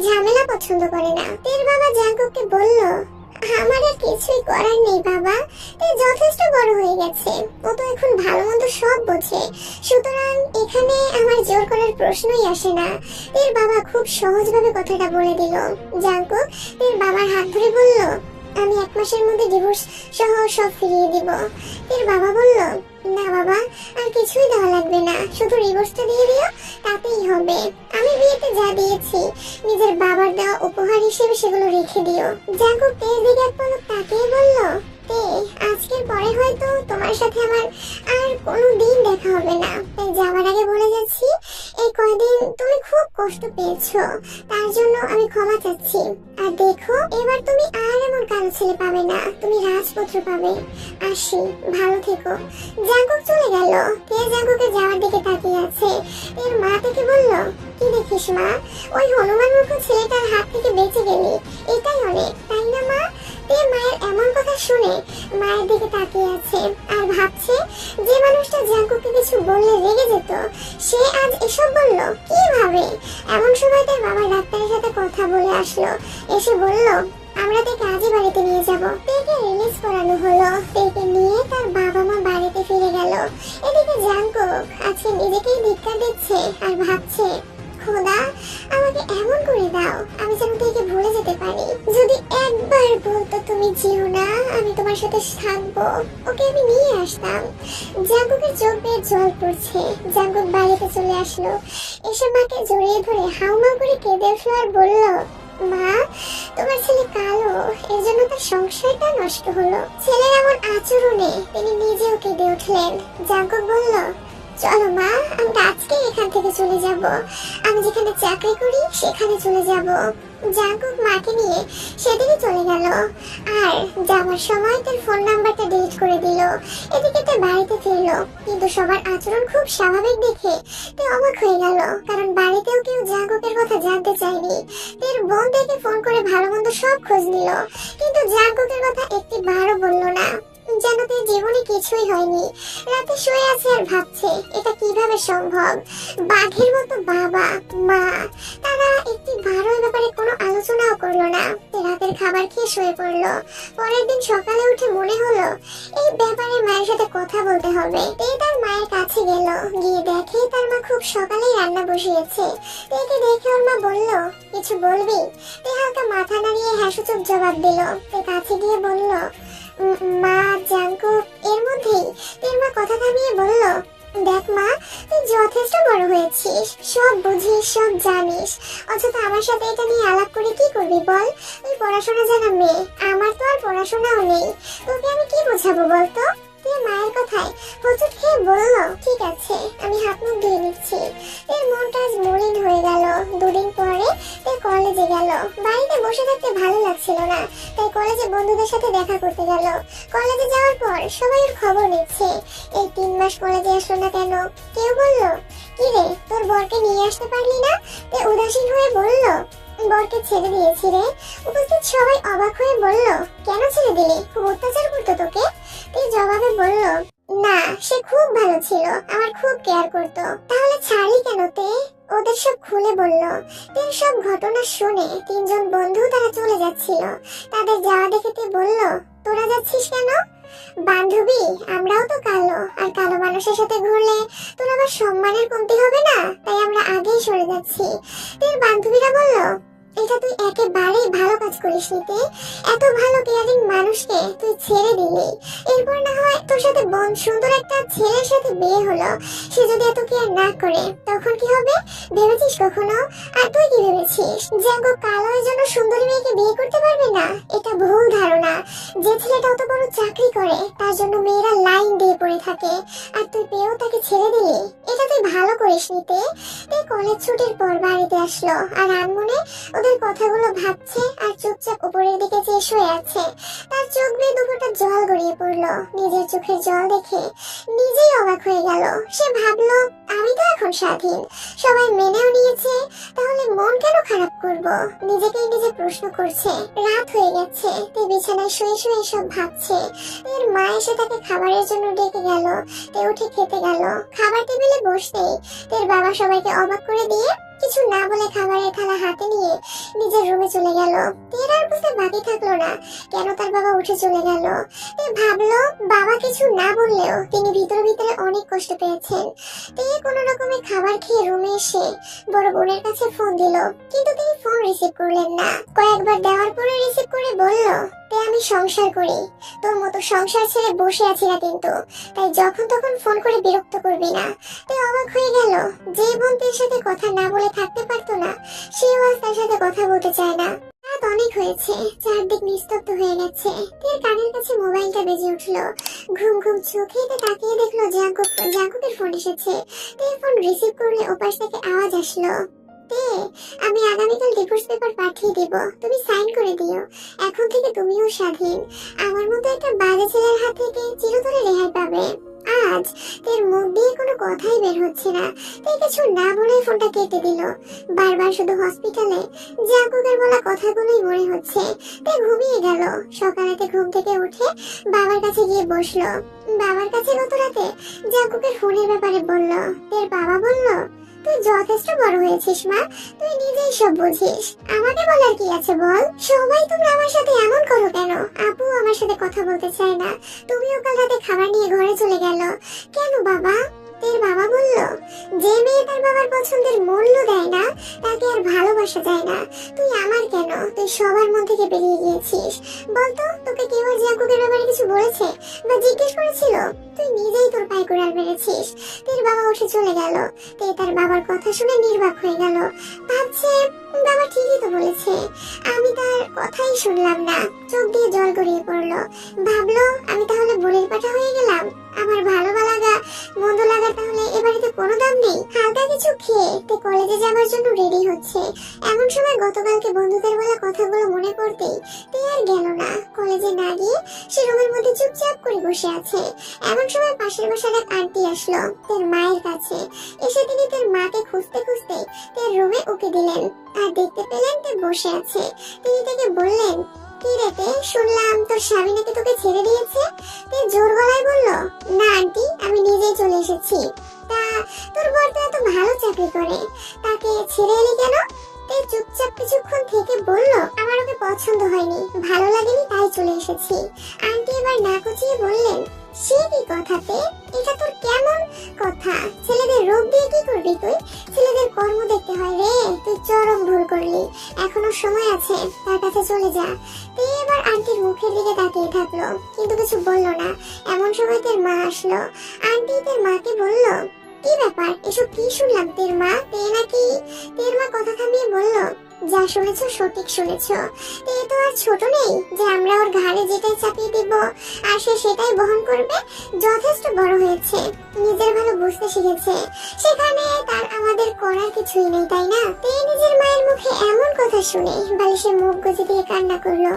ঝামেলা পছন্দ করে না। তের বাবা জাঙ্কুককে বলল, আমার আর কিছুই করার নেই বাবা, তে যথেষ্ট বড় হয়ে গেছে, ও তো এখন ভালো মন্দ সব বোঝে, সুতরাং এখানে আমার জোর করার প্রশ্নই আসে না। এর বাবা খুব সহজভাবে কথাটা বলে দিল। জাঙ্কুক এর বাবার হাত ধরে বলল, আমি 1 মাসের মধ্যে ডিভোর্স সহ সব ফিরিয়ে দিব। এর বাবা বলল, না বাবা, আর কিছুই দেওয়া লাগবে না, শুধু ডিভোর্সটা দিয়ে দিও, তাতেই হবে। আমি বিয়েতে যা দিয়েছি নিজের বাবার দেওয়া উপহার হিসেবে সেগুলো রেখে দিও। জাঙ্কুক তের দিকে এক পলক তাকিয়ে বলল, তে আজকের পরে হয়তো তোমার সাথে আমার আর কোনো দিন দেখা হবে না, তাই যাওয়ার আগে বলে যাচ্ছি, এই কয়দিন তুমি খুব কষ্ট পেয়েছো, তার জন্য আমি ক্ষমা চাচ্ছি। আর দেখো, এবার তুমি আর এমন কালো ছেলে পাবে না, তুমি রাজপুত্র পাবে। আসি, ভালো থেকো। জাঙ্কুক চলে গেল। তে জাঙ্কুকে যাওয়ার দিকে তাকিয়ে আছে। এর মা থেকে বলল, কি দেখিস মা, ওই হনুমান মুখ ছেলেটার হাত থেকে বেঁচে গেলি, এটাই অনেক, তাই না মা? তে মায়ের এমন কথা শুনে মায়ের দিকে তাকিয়ে আছে আর ভাবছে, যে মানুষটা জাঙ্কুককে কিছু বললে রেগে যেত, সে আজ এসব বলল কিভাবে? এমন সময় তার বাবা ডাক্তারের সাথে কথা বলে আসলো, এসে বলল, আমরা তাকে আজই বাড়িতে নিয়ে যাব। তেকে রিলিজ করানো হলো। তেকে নিয়ে তার বাবা মা বাড়িতে ফিরে গেল। এদিকে জাঙ্কুক আজকে নিজেকেই ধিক্কার দিচ্ছে আর ভাবছে, খোদা আমাকে এমন করে দাও আমি যেন তেকে ভুলে যেতে পারি। যদি একবার বলতো তুমি যেও না, আমি তোমার সাথে থাকবো, ওকে আমি নিয়ে আসতাম। জাঙ্কুকের চোখ বেয়ে জল পড়ছে। জাঙ্কুক বাড়িতে চলে আসলো, এসে মাকে জড়িয়ে ধরে হাউমাউ করে কেঁদে উঠলো আর বলল, মা, তোমার ছেলে কালো, এর জন্য তার সংসারটা নষ্ট হলো। ছেলের এমন আচরণে তিনি নিজেও কেঁদে উঠলেন। জাঙ্কুক বলল, চলো মা, আমরা আজকে এখান থেকে চলে যাব, আমি যেখানে চাকরি করি সেখানে চলে যাব। জাঙ্কুক মাকে নিয়ে সেদিকে চলে গেল আর যাওয়ার সময় তার ফোন নাম্বারটা ডিলিট করে দিল। এদিকে তে বাড়িতে ফিরলো, কিন্তু সবার আচরণ খুব স্বাভাবিক দেখে তে অবাক হয়ে গেল, কারণ বাড়িতেও কেউ জাঙ্কুকের কথা জানতে চায়নি। তের বোন থেকে ফোন করে ভালো মন্দ সব খোঁজ নিল, কিন্তু জাঙ্কুকের কথা একটি বারও বলল না, যেন তার জীবনে কিছুই হয়নি। রাতে শুয়ে আছে আর ভাবছে, এটা কিভাবে সম্ভব? বাঘের মতো বাবা মা, তারা একটি বারো ব্যাপারে কোনো আলোচনাও করলো না। রাতের খাবার খেয়ে শুয়ে পড়লো। পরের দিন সকালে উঠে মনে হলো এই ব্যাপারে মায়ের সাথে কথা বলতে হবে। তে তার মায়ের কাছে গেল, গিয়ে দেখে তার মা খুব সকালেই রান্না বসিয়েছে। তেকে দেখে ওর মা বলল, কিছু বলবি? তে হালকা মাথা নাড়িয়ে হ্যাঁসূচক জবাব দিল। তে কাছে গিয়ে বলল, মা, জাঙ্কুক। এর মধ্যেই তোর মা কথা থামিয়ে বলল, দেখ মা, তুই যথেষ্ট বড় হয়েছিস, সব বুঝিস, সব জানিস, অথচ আমার সাথে এটা নিয়ে আলাপ করে কি করবি বল? তুই পড়াশোনা জানা মেয়ে, আমার তো আর পড়াশোনাও নেই, তোকে আমি কি বোঝাবো বলতো? মায়ের কথায় হোঁচট খেয়ে বলল, ঠিক আছে, আমি হাত মুখ ধুয়ে নিচ্ছি। এর মনটা আজ মলিন হয়ে গেল। দুদিন পরে তে কলেজে গেল। বাড়িতে বসে থাকতে ভালো লাগছিল না, তাই কলেজে বন্ধুদের সাথে দেখা করতে গেল। কলেজে যাওয়ার পর সবাই ওর খবর নিচ্ছে, এই 3 মাস কলেজে আসলো না কেন। কেউ বলল, কি রে, তোর বরকে নিয়ে আসতে পারলি না? তে উদাসীন হয়ে বলল, বর আমাকে ছেড়ে দিয়েছি রে। উপস্থিত সবাই অবাক হয়ে বলল, কেন ছেড়ে দিলি? খুব অত্যাচার করতো তোকে? তে জবাবে বলল, না, সে খুব ভালো ছিল, আমার খুব কেয়ার করতো। তাহলে ছাড়লি কেন তে? ওদের সব খুলে বলল। তের সব ঘটনা শুনে তিনজন বন্ধু তারা চলে যাচ্ছিল। তাদের যাওয়া দেখে তে বলল, তোরা যাচ্ছিস কেন? বান্ধবী, আমরাও তো কালো, আর কালো মানুষের সাথে ঘুরলে তোর আবার সম্মানের কমতি হবে না, তাই আমরা আগেই সরে যাচ্ছি। তের বান্ধবীরা বলল, এটা তুই একেবারেই ভালো কাজ করিস নিতে। এত ভালো কেয়ারিং মানুষকে তুই ছেড়ে দিলি। এরপর না হয় তোর সাথে সুন্দর একটা ছেলের সাথে বিয়ে হলো, সে যদি এত কেয়ার না করে তখন কি হবে ভেবেছিস কখনো? আর তুই কি ভেবেছিস জ্যাঙ্গো কালো এর জন্য সুন্দরী মেয়েকে বিয়ে করতে পারবে না? এটা ভুল ধারণা। যে ছেলেটা অত বড় চাকরি করে তার জন্য মেয়েরা লাইন দিয়ে পড়ে থাকে, আর তুই পেয়েও তাকে ছেড়ে দিলি। এটা তুই ভালো করিস নিতে। তুই কলেজ ছুটির পর বাড়িতে আসলো, আর আনমনে ওদের কথাগুলো ভাবছে আর চুপচাপ উপরের দিকে চেয়ে শুয়ে আছে। তার চোখ বেয়ে দুপুরটা জল গড়িয়ে পড়লো। নিজের চোখের জল দেখে নিজেই অবাক হয়ে গেল। সে ভাবলো, আমি তো এখন স্বাধীন, সবাই মেনেও নিয়েছে, তাহলে মন কেন খারাপ করব? নিজেকেই নিজে প্রশ্ন করছে। রাত হয়ে গেছে, তে বিছানায় শুয়ে শুয়ে সব ভাবছে। এর মা এসে তাকে খাবারের জন্য ডেকে গেল। তে উঠে খেতে গেল। খাবার টেবিলে বসতেই তের বাবা সবাইকে অবাক করে দিয়ে কিছু না বলে খাবারের থালা হাতে নিয়ে নিজের রুমে চলে গেল। তের আর বুঝতে বাকি থাকলো না কেন তার বাবা উঠে চলে গেল। তে ভাবলো, বাবা কিছু না বললেও তিনি ভিতরে ভিতরে অনেক কষ্ট পেয়েছেন। তে কোনো রকমে খাবার খেয়ে রুমে এসে বড় বোনের কাছে ফোন দিল, কিন্তু তিনি ফোন রিসিভ করলেন না। কয়েকবার দেওয়ার পরে রিসিভ করে বলল, তে আমি সংসার করি, তোর মতো সংসার ছেড়ে বসে আছি না কিন্তু, তাই যখন তখন ফোন করে বিরক্ত করবি না। তে অবাক হয়ে গেল, যে বোন তের সাথে কথা না বলে থাকতে পারতো না, সেও আজ তার সাথে কথা বলতে চায় না। রাত অনেক হয়েছে, চারদিক নিস্তব্ধ হয়ে গেছে। তের কানের কাছে মোবাইলটা বেজে উঠলো। ঘুম ঘুম চোখে তে তাকিয়ে দেখলো জাঙ্কুকের ফোন এসেছে। তে ফোন রিসিভ করলে ওপাশ থেকে আওয়াজ আসলো, তে আমি আগামীকাল ডিভোর্স পেপার পাঠিয়ে দেব, তুমি সাইন করে দিও। এখন থেকে তুমিও স্বাধীন। আমার মতো একটা বাজে ছেলের হাত থেকে চিরতরে রেহাই পাবে। আজ তের মুখ দিয়ে কোনো কথাই বের হচ্ছে না। তে কিছু না বলে ফোনটা কেটে দিল। বারবার শুধু হসপিটালে জাঙ্কুকের বলা কথাগুলোই মনে হচ্ছে। তে ঘুমিয়ে গেল। সকালেতে ঘুম থেকে উঠে বাবার কাছে গিয়ে বসলো। বাবার কাছে গত রাতে জাঙ্কুকের ফোনের ব্যাপারে বলল। তের বাবা বলল, তুই যথেষ্ট বড় হয়েছিস মা, তুই নিজেই সব বুঝিস, আমাকে বলার কি আছে বল? সবাই তোমরা আমার সাথে এমন করো কেন? আপু আমার সাথে কথা বলতে চায় না, তুমিও কাল রাতে খাবার নিয়ে ঘরে চলে গেল কেন বাবা? তের বাবা বলল, যে মেয়ে তার বাবার পছন্দের মূল্য দেয় না তাকে আর ভালোবাসা যায় না। তুই আমার কেন, তুই সবার মন থেকে বেরিয়ে গিয়েছিস। বলতো, তোকে কেউ আর জাঙ্কুকের ব্যাপারে কিছু বলেছে বা জিজ্ঞেস করেছিল? তুই নিজেই তোর পায়ে কুড়াল মেরেছিস। তের বাবা উঠে চলে গেল। তে তার বাবার কথা শুনে নির্বাক হয়ে গেল। ভাবছে, বাবা ঠিকই তো বলেছে, আমি তার কথাই শুনলাম না। চোখ দিয়ে জল গড়িয়ে পড়লো। ভাবলো, আমি তাহলে বোনের পাঠা হয়ে গেলাম। আমার ভালো লাগা মন্দ লাগা তাহলে এ বাড়িতে কোনো দাম নেই। হালকা কিছু খেয়ে তে কলেজে যাবার জন্য রেডি হচ্ছে। এমন সময় গতকালকে বন্ধুদের বলা কথাগুলো মনে পড়তেই তে আর গেল না। কলেজে না গিয়ে সে রুমের মধ্যে চুপচাপ করে বসে আছে। এমন সময় পাশের বাসার এক আন্টি আসলো তের মায়ের কাছে। এসে তিনি তের মাকে খুঁজতে খুঁজতে তের রুমে উকি দিলেন, আর দেখতে পেলেন তে বসে আছে। তিনি তাকে বললেন, কি রে তে, শুনলাম তোর স্বামী নাকি তোকে ছেড়ে দিয়েছে? তে জোর গলায় বলল, না আন্টি, আমি নিজেই চলে এসেছি। তা তোর বর তো এত ভালো চাকরি করে, তাকে ছেড়ে এলি কেন? তে চুপচাপ কিছুক্ষণ থেকে বলল, আমার ওকে পছন্দ হয়নি, ভালো লাগেনি, তাই চলে এসেছি। আন্টি এবার না কুচিয়ে বললেন, সে কি কথাতে? এটা তোর কেমন কথা? ছেলেদের রূপ দিয়ে কি করবি তুই? ছেলেদের কর্ম দেখতে হয় রে। তুই চরম ভুল করলি, এখনো সময় আছে, তার কাছে চলে যা। তে এবার আন্টির মুখের দিকে তাকিয়ে থাকলো, কিন্তু কিছু বলল না। এমন সময় তের মা আসলো। আন্টি তের মাকে বলল, কি ব্যাপার, এসব কি শুনলাম? তের মা তে নাকি? তের মা কথা থামিয়ে বলল, যা শুনেছ সঠিক শুনেছ। তে তো আর ছোট নেই যে আমরা ওর ঘাড়ে যেটাই চাপিয়ে দিব আর সে সেটাই বহন করবে। যথেষ্ট বড় হয়েছে, নিজের ভালো বুঝতে শিখেছে, সেখানে তার আমাদের করার কিছুই নেই, তাই না? তে নিজের মায়ের মুখে এমন কথা শুনে বালিশে মুখ গুজে দিয়ে কান্না করলো।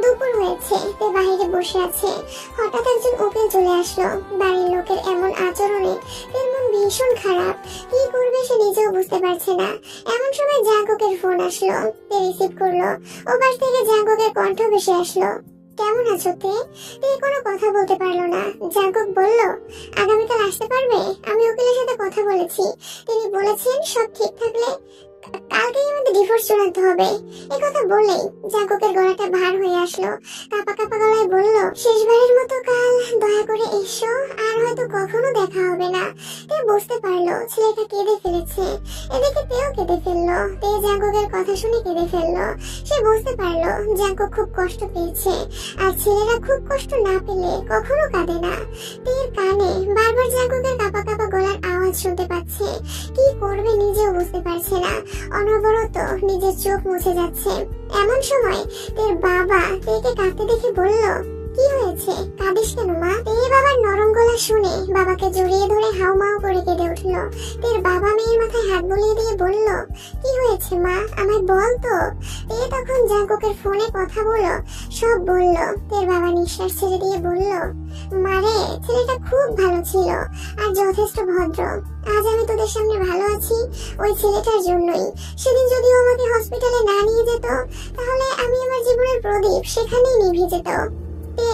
দুপুর হয়েছে, তে বাইরে বসে আছে। হঠাৎ একজন উকিল চলে আসলো। বাড়ির লোকের এমন আচরণে তের মন ভীষণ খারাপ। কি করবে সে নিজেও বুঝতে পারছে না। এমন সময় জাঙ্কুকের ফোন আসলো। আসলো, তে রিসিভ করলো। ওপাশ থেকে জাঙ্কুকের কণ্ঠ ভেসে আসলো, কেমন আছো তে? তে কোনো কথা বলতে পারলো না। জাঙ্কুক বলল, আগামীকাল আসতে পারবে? আমি উকিলের সাথে কথা বলেছি, তিনি বলেছেন সব ঠিক থাকলে কালকেই আমাদের ডিভোর্স চূড়ান্ত হবে। এই কথা বললেই জাঙ্কুকের গলাটা ভার হয়ে আসলো। কাঁপা কাঁপা গলায় বলল, শেষবারের মতো কাল দয়া করে এসো, আর হয়তো কখনো দেখা হবে না। তে বুঝতে পারলো ছেলেটা কেঁদে ফেলেছে। এদিকে তেও কেঁদে ফেললো। তে জাঙ্কুকের কথা শুনে কেঁদে ফেললো। সে বুঝতে পারলো জাঙ্কুক খুব কষ্ট পেয়েছে, আর ছেলেরা খুব কষ্ট না পেলে কখনো কাঁদে না। তের কানে বারবার জাঙ্কুকের কাঁপা কাঁপা গলার আওয়াজ শুনতে পাচ্ছে। কি করবে নিজেও বুঝতে পারছে না। অনবরত নিজের চোখ মুছে যাচ্ছে। এমন সময় তের বাবা তেকে কাঁদতে দেখে বলল, কি হয়েছে, কাঁদিস কেন মা? তের বাবার নরম গলা শুনে বাবাকে জড়িয়ে ধরে হাউমাউ করে কেঁদে উঠলো। তের বাবা মেয়ের মাথায় হাত বুলিয়ে দিয়ে বলল, কি হয়েছে মা, আমায় বল তো। তে তখন জাঙ্কুকের ফোনে কথা বলল, সব বলল। তের বাবা নিঃশ্বাস ছেড়ে দিয়ে বলল, মারে, ছেলেটা খুব ভালো ছিল আর যথেষ্ট ভদ্র। আজ আমি তোদের সামনে ভালো আছি ওই ছেলেটার জন্যই। সেদিন যদিও আমাকে হসপিটালে না নিয়ে যেত, তাহলে আমি আমার জীবনের প্রদীপ সেখানেই নিভে যেত। তে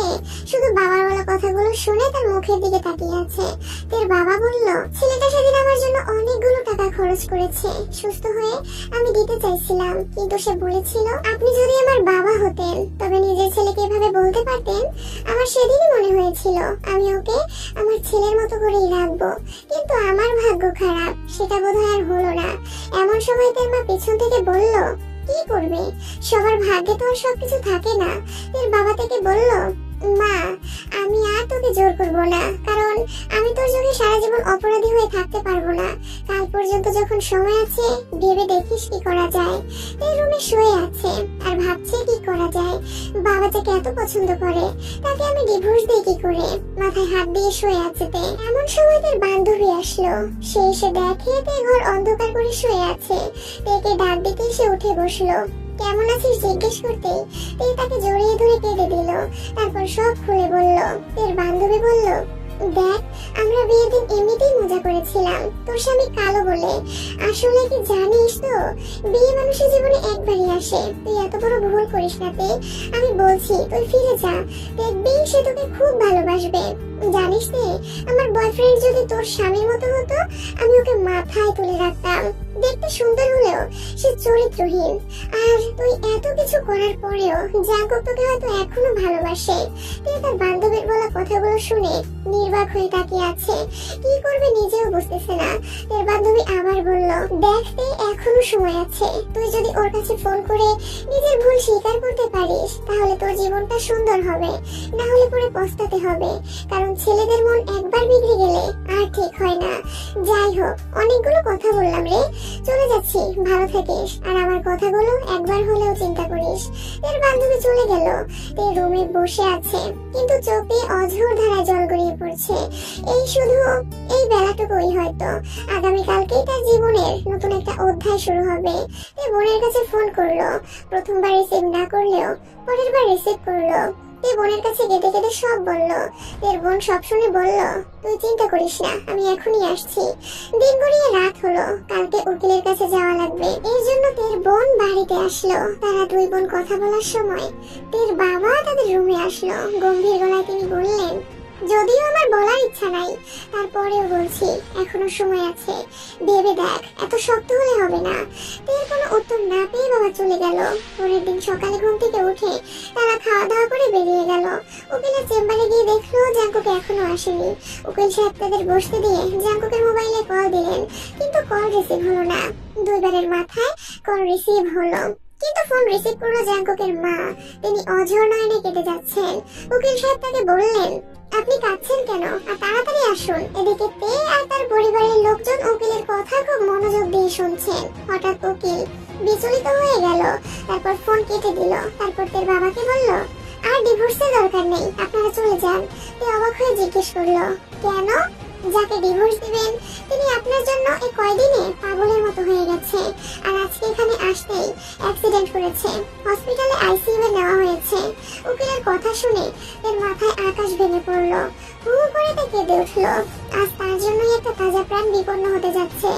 শুধু বাবার বলা কথাগুলো শুনে তার মুখের দিকে তাকিয়ে আছে। তের বাবা বলল, ছেলেটা সেদিন আমার জন্য অনেকগুলো টাকা খরচ করেছে। সুস্থ হয়ে আমি দিতে চাইছিলাম, কিন্তু সে বলেছিল, আপনি যদি আমার বাবা হতেন তবে নিজের ছেলেকে এভাবে বলতে পারতেন। আমার সেদিনই মনে হয়েছিল আমি ওকে আমার ছেলের মতো করেই রাখবো, কিন্তু আমার ভাগ্য খারাপ, সেটা বোধহয় আর হলো না। এমন সময় তার মা পেছন থেকে বলল, কি করবে, সবার ভাগ্যে তো আর সবকিছু থাকে না। এর বাবা থেকে বলল, মা, আমি আর তোকে জোর করবো না, কারণ আমি তোর চোখে সারা জীবন অপরাধী হয়ে থাকতে পারবো না। কাল পর্যন্ত যখন সময় আছে ভেবে দেখিস কি করা যায়। এই রুমে শুয়ে আছে আর ভাবছে কি করা যায়। বাবা যাকে এত পছন্দ করে তাকে আমি ডিভোর্স দিই কি করে? মাথায় হাত দিয়ে শুয়ে আছে তে। এমন সময় তার বান্ধবী আসলো। সে এসে দেখে তে ঘর অন্ধকার করে শুয়ে আছে। তেকে ডাক দিতে সে উঠে বসলো। কেমন আছিস জিজ্ঞেস করতেই তে তাকে জড়িয়ে ধরে কেঁদে দিল। তারপর সব খুলে বলল। এর বান্ধবী বলল, দেখ, আমরা বিয়ের দিন এমনিতেই মজা করেছিলাম তোর স্বামী কালো বলে। আসলে কি জানিস তো, বিয়ে মানুষের জীবনে একবারই আসে। তুই এত বড় ভুল করিস না তে। আমি বলছি তুই ফিরে যা, দেখবি সে তোকে খুব ভালোবাসবে। জানিস তে, আমার বয়ফ্রেন্ড যদি তোর স্বামীর মতো হতো, আমি ওকে মাথায় তুলে রাখতাম। দেখতে সুন্দর হলেও সে চরিত্রহীন। আর তুই এত কিছু করার পরেও জাঙ্কুক তোকে হয়তো এখনো ভালোবাসে। তুই তার বান্ধবীর বলা কথাগুলো শুনে নির্বাক হয়ে তাকিয়ে আছে। কি করবে নিজেও বুঝতেছে না। এর বান্ধবী আবার বলল, দেখতে এখনো সময় আছে। তুই যদি ওর কাছে ফোন করে নিজের ভুল স্বীকার করতে পারিস, তাহলে তোর জীবনটা সুন্দর হবে। না হলে পরে পস্তাতে হবে, কারণ ছেলেদের মন একবার বিগড়ে গেলে আর ঠিক হয় না। যাই হোক, অনেকগুলো কথা বললাম রে, চলে যাচ্ছি, ভালো থাকিস। আর আমার কথাগুলো একবার হলেও চিন্তা করিস। এর বান্ধবী চলে গেল। তে রুমে বসে আছে, কিন্তু চোখে অঝোর ধারায় জল গড়িয়ে পড়ছে। এই শুধু এই বেলাটুকুই হয়তো, আগামীকালকেই তার জীবনের নতুন একটা অধ্যায় শুরু হবে। তে বোনের কাছে ফোন করলো। প্রথমবার রিসিভ না করলেও পরের বার রিসিভ করলো। তে বোনের কাছে কেঁদে কেঁদে সব বলল। এর বোন সব শুনে বলল, তুই চিন্তা করিস না, আমি এখনই আসছি। দিন গড়িয়ে রাত হলো, কালকে উকিলের কাছে যাওয়া লাগবে। এর জন্য তের বোন বাড়িতে আসলো। তারা দুই বোন কথা বলার সময় তের বাবা তাদের রুমে আসলো। গম্ভীর গলায় তিনি বললেন, যদিও আমার বলার ইচ্ছা নাই, তারপরেও বলছি এখনো সময় আছে, ভেবে দেখ, এত শক্ত হলে হবে না। তের কোনো উত্তর না পেয়ে বাবা চলে গেল। পরের দিন সকালে ঘুম থেকে উঠে তারা খাওয়া দাওয়া করে বেরিয়ে গেল। উকিলের চেম্বারে গিয়ে দেখলো জাঙ্কুক এখনো আসেনি। উকিল সাহেব তাদের বসতে দিয়ে জাঙ্কুকের মোবাইলে কল দিলেন, কিন্তু কল রিসিভ হলো না। দুইবারের মাথায় কল রিসিভ হলো, কিন্তু ফোন রিসিভ করলো জাঙ্কুকের মা। তিনি অঝোর নয়নে কেটে যাচ্ছেন। উকিল সাহেব তাকে বললেন, আপনি কাঁদছেন কেন, আর তাড়াতাড়ি আসুন। এদিকে তে আর তার পরিবারের লোকজন উকিলের কথা খুব মনোযোগ দিয়ে শুনছেন। হঠাৎ উকিল বিচলিত হয়ে গেল, তারপর ফোন কেটে দিল। তারপর তের বাবাকে বলল, আর ডিভোর্সের দরকার নেই, আপনারা চলে যান। তে অবাক হয়ে জিজ্ঞেস করলো, কেন? যাকে ডিভোর্স দিবেন তিনি আপনার জন্য এই কয়দিনে পাগলের মতো হয়ে গেছে, আর আজকে এখানে আসতেই অ্যাক্সিডেন্ট করেছে, হসপিটালে আইসিইউ এ নেওয়া হয়েছে। উকিলের কথা শুনে এর মাথায় আকাশ ভেঙে পড়লো। হু করে তে কেঁদে উঠলো। আজ তার জন্যই একটা তাজা প্রাণ বিপন্ন হতে যাচ্ছে।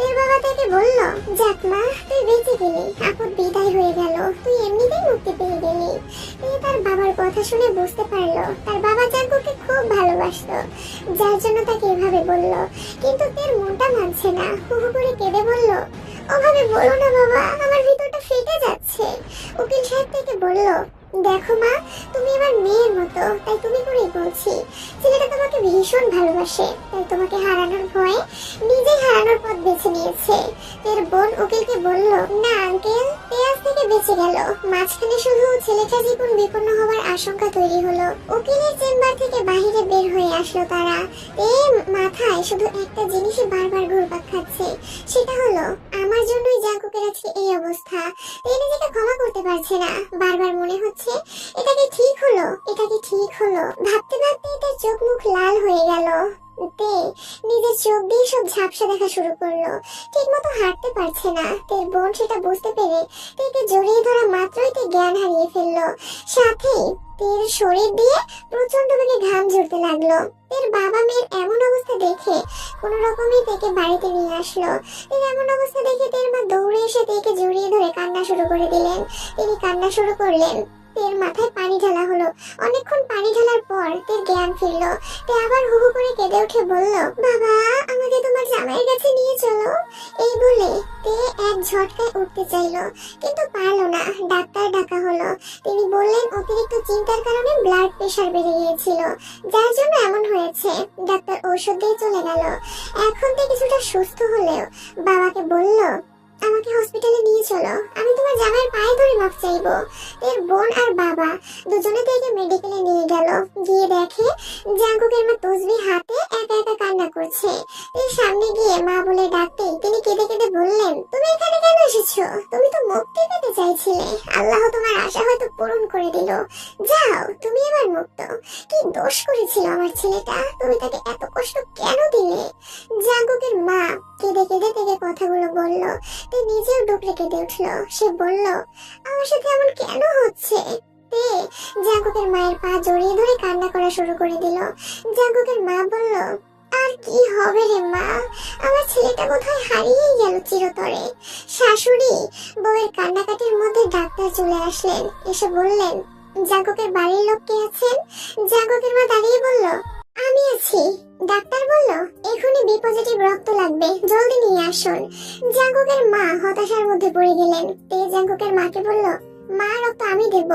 এর বাবা তাকে বলল, যাক মা, তুই বেঁচে গেলি, আপদ বিদায় হয়ে গেল, তুই এমনিতেই মুক্তি পেয়ে গেলি। তার বাবার কথা শুনে বুঝতে পারলো তার বাবা জাঙ্কুকে খুব ভালোবাসতো, যার জন্য তাকে এভাবে বলল। কিন্তু তের মনটা মানছে না, হু হু করে কেঁদে বলল, ওভাবে বলো না বাবা, আমার ভিতরটা ফেটে যাচ্ছে। উকিল সাহেব থেকে বলল, দেখো মা, তুমি আমার মেয়ের মতো, তাই তুমি করেই বলছি। ছেলেটা তোমাকে ভীষণ ভালোবাসে, তাই তোমাকে হারানোর ভয়ে নিজেই হারানোর পথ বেছে নিয়েছে। এর বোন উকিলকে বলল, না আঙ্কেল, আজ থেকে বেঁচে গেল, মাঝখানে শুধু ছেলেটা জীবন বিপন্ন হওয়ার আশঙ্কা তৈরি হলো। উকিলের চেম্বার থেকে বাহিরে বের হয়ে আসলো তারা। মাথায় শুধু একটা জিনিসই বারবার ঘুরপাক খাচ্ছে, সেটা হলো আমার জন্যই জাঙ্কুকের আজকে এই অবস্থা। নিজেকে ক্ষমা করতে পারছে না, বারবার মনে হচ্ছে এটা কি ঠিক হলো, এটা কি ঠিক হলো। ভাবতে ভাবতে তার চোখ মুখ লাল হয়ে গেল। নিজের চোখ দিয়ে সব ঝাপসা দেখা শুরু করলো, ঠিক মতো হাঁটতে পারছে না। তের বোন সেটা বুঝতে পেরে তেকে জড়িয়ে ধরা মাত্রই তে জ্ঞান হারিয়ে ফেললো। সাথেই তের শরীর দিয়ে প্রচন্ড বেগে ঘাম ঝরতে লাগলো। তের বাবা মেয়ের এমন অবস্থা দেখে কোনো রকমে তেকে বাড়িতে নিয়ে আসলো। তের এমন অবস্থা দেখে তের মা দৌড়ে এসে তেকে জড়িয়ে ধরে কান্না শুরু করে দিলেন। তিনি কান্না শুরু করলেন। তের মাথায় পানি ঢালা হলো। অনেকক্ষণ পানি ঢালার পর তের জ্ঞান ফিরলো। তে আবার হু হু করে কেঁদে উঠে বলল, বাবা, আমাকে তোমার জামাইয়ের কাছে নিয়ে চলো। এই বলে তে এক ঝটকায় উঠতে চাইলো, কিন্তু পারলো না। ডাক্তার ডাকা হলো। তিনি বললেন অতিরিক্ত চিন্তার কারণে ব্লাড প্রেশার বেড়ে গিয়েছিল, যার জন্য এমন হয়েছে। ডাক্তার ঔষধ দিয়ে চলে গেল। এখন তে কিছুটা সুস্থ হলেও বাবাকে বলল, আমাকে হসপিটালে নিয়ে চলো, আমি তোমার জামাইয়ের পায়ে ধরে মাপ চাইবো। এর বোন আর বাবা দুজনে তাকে মেডিকেলে নিয়ে গেল। গিয়ে দেখে জাঙ্কুকের মা তসবিহ হাতে একা একা কান্না করছে। এর সামনে গিয়ে মা বলে ডাকতেই তিনি কেঁদে কেঁদে বললেন, তুমি এখানে কেন এসেছো? তুমি তো মুক্তি পেতে চাইছিলে, আল্লাহ তোমার আশা হয়তো পূরণ করে দিল। যাও, তুমি এবার মুক্ত। কি দোষ করেছিল আমার ছেলেটা, তুমি তাকে এত কষ্ট কেন দিলে? জাঙ্কুকের মা কেঁদে কেঁদে থেকে কথাগুলো বলল। তে নিজেও ডুকরে কেঁদে উঠলো। সে বলল, আমার সাথে এমন কেন হচ্ছে? তে জাঙ্কুকের মায়ের পা জড়িয়ে ধরে কান্না করা শুরু করে দিল। জাঙ্কুকের মা বলল, আর কি হবে রে মা, আমার ছেলেটা বোধহয় হারিয়েই গেল চিরতরে। শাশুড়ি বউয়ের কান্নাকাটির মধ্যে ডাক্তার চলে আসলেন। এসে বললেন, জাঙ্কুকের বাড়ির লোক কে আছেন? জাঙ্কুকের মা দাঁড়িয়ে বলল, আমি আছি। ডাক্তার বলল, এখনই বি পজিটিভ রক্ত লাগবে, জলদি নিয়ে আসুন। জাঙ্কুকের মা হতাশার মধ্যে পড়ে গেলেন। তে জাঙ্কুকের মাকে বলল, মা, রক্ত আমি দেব,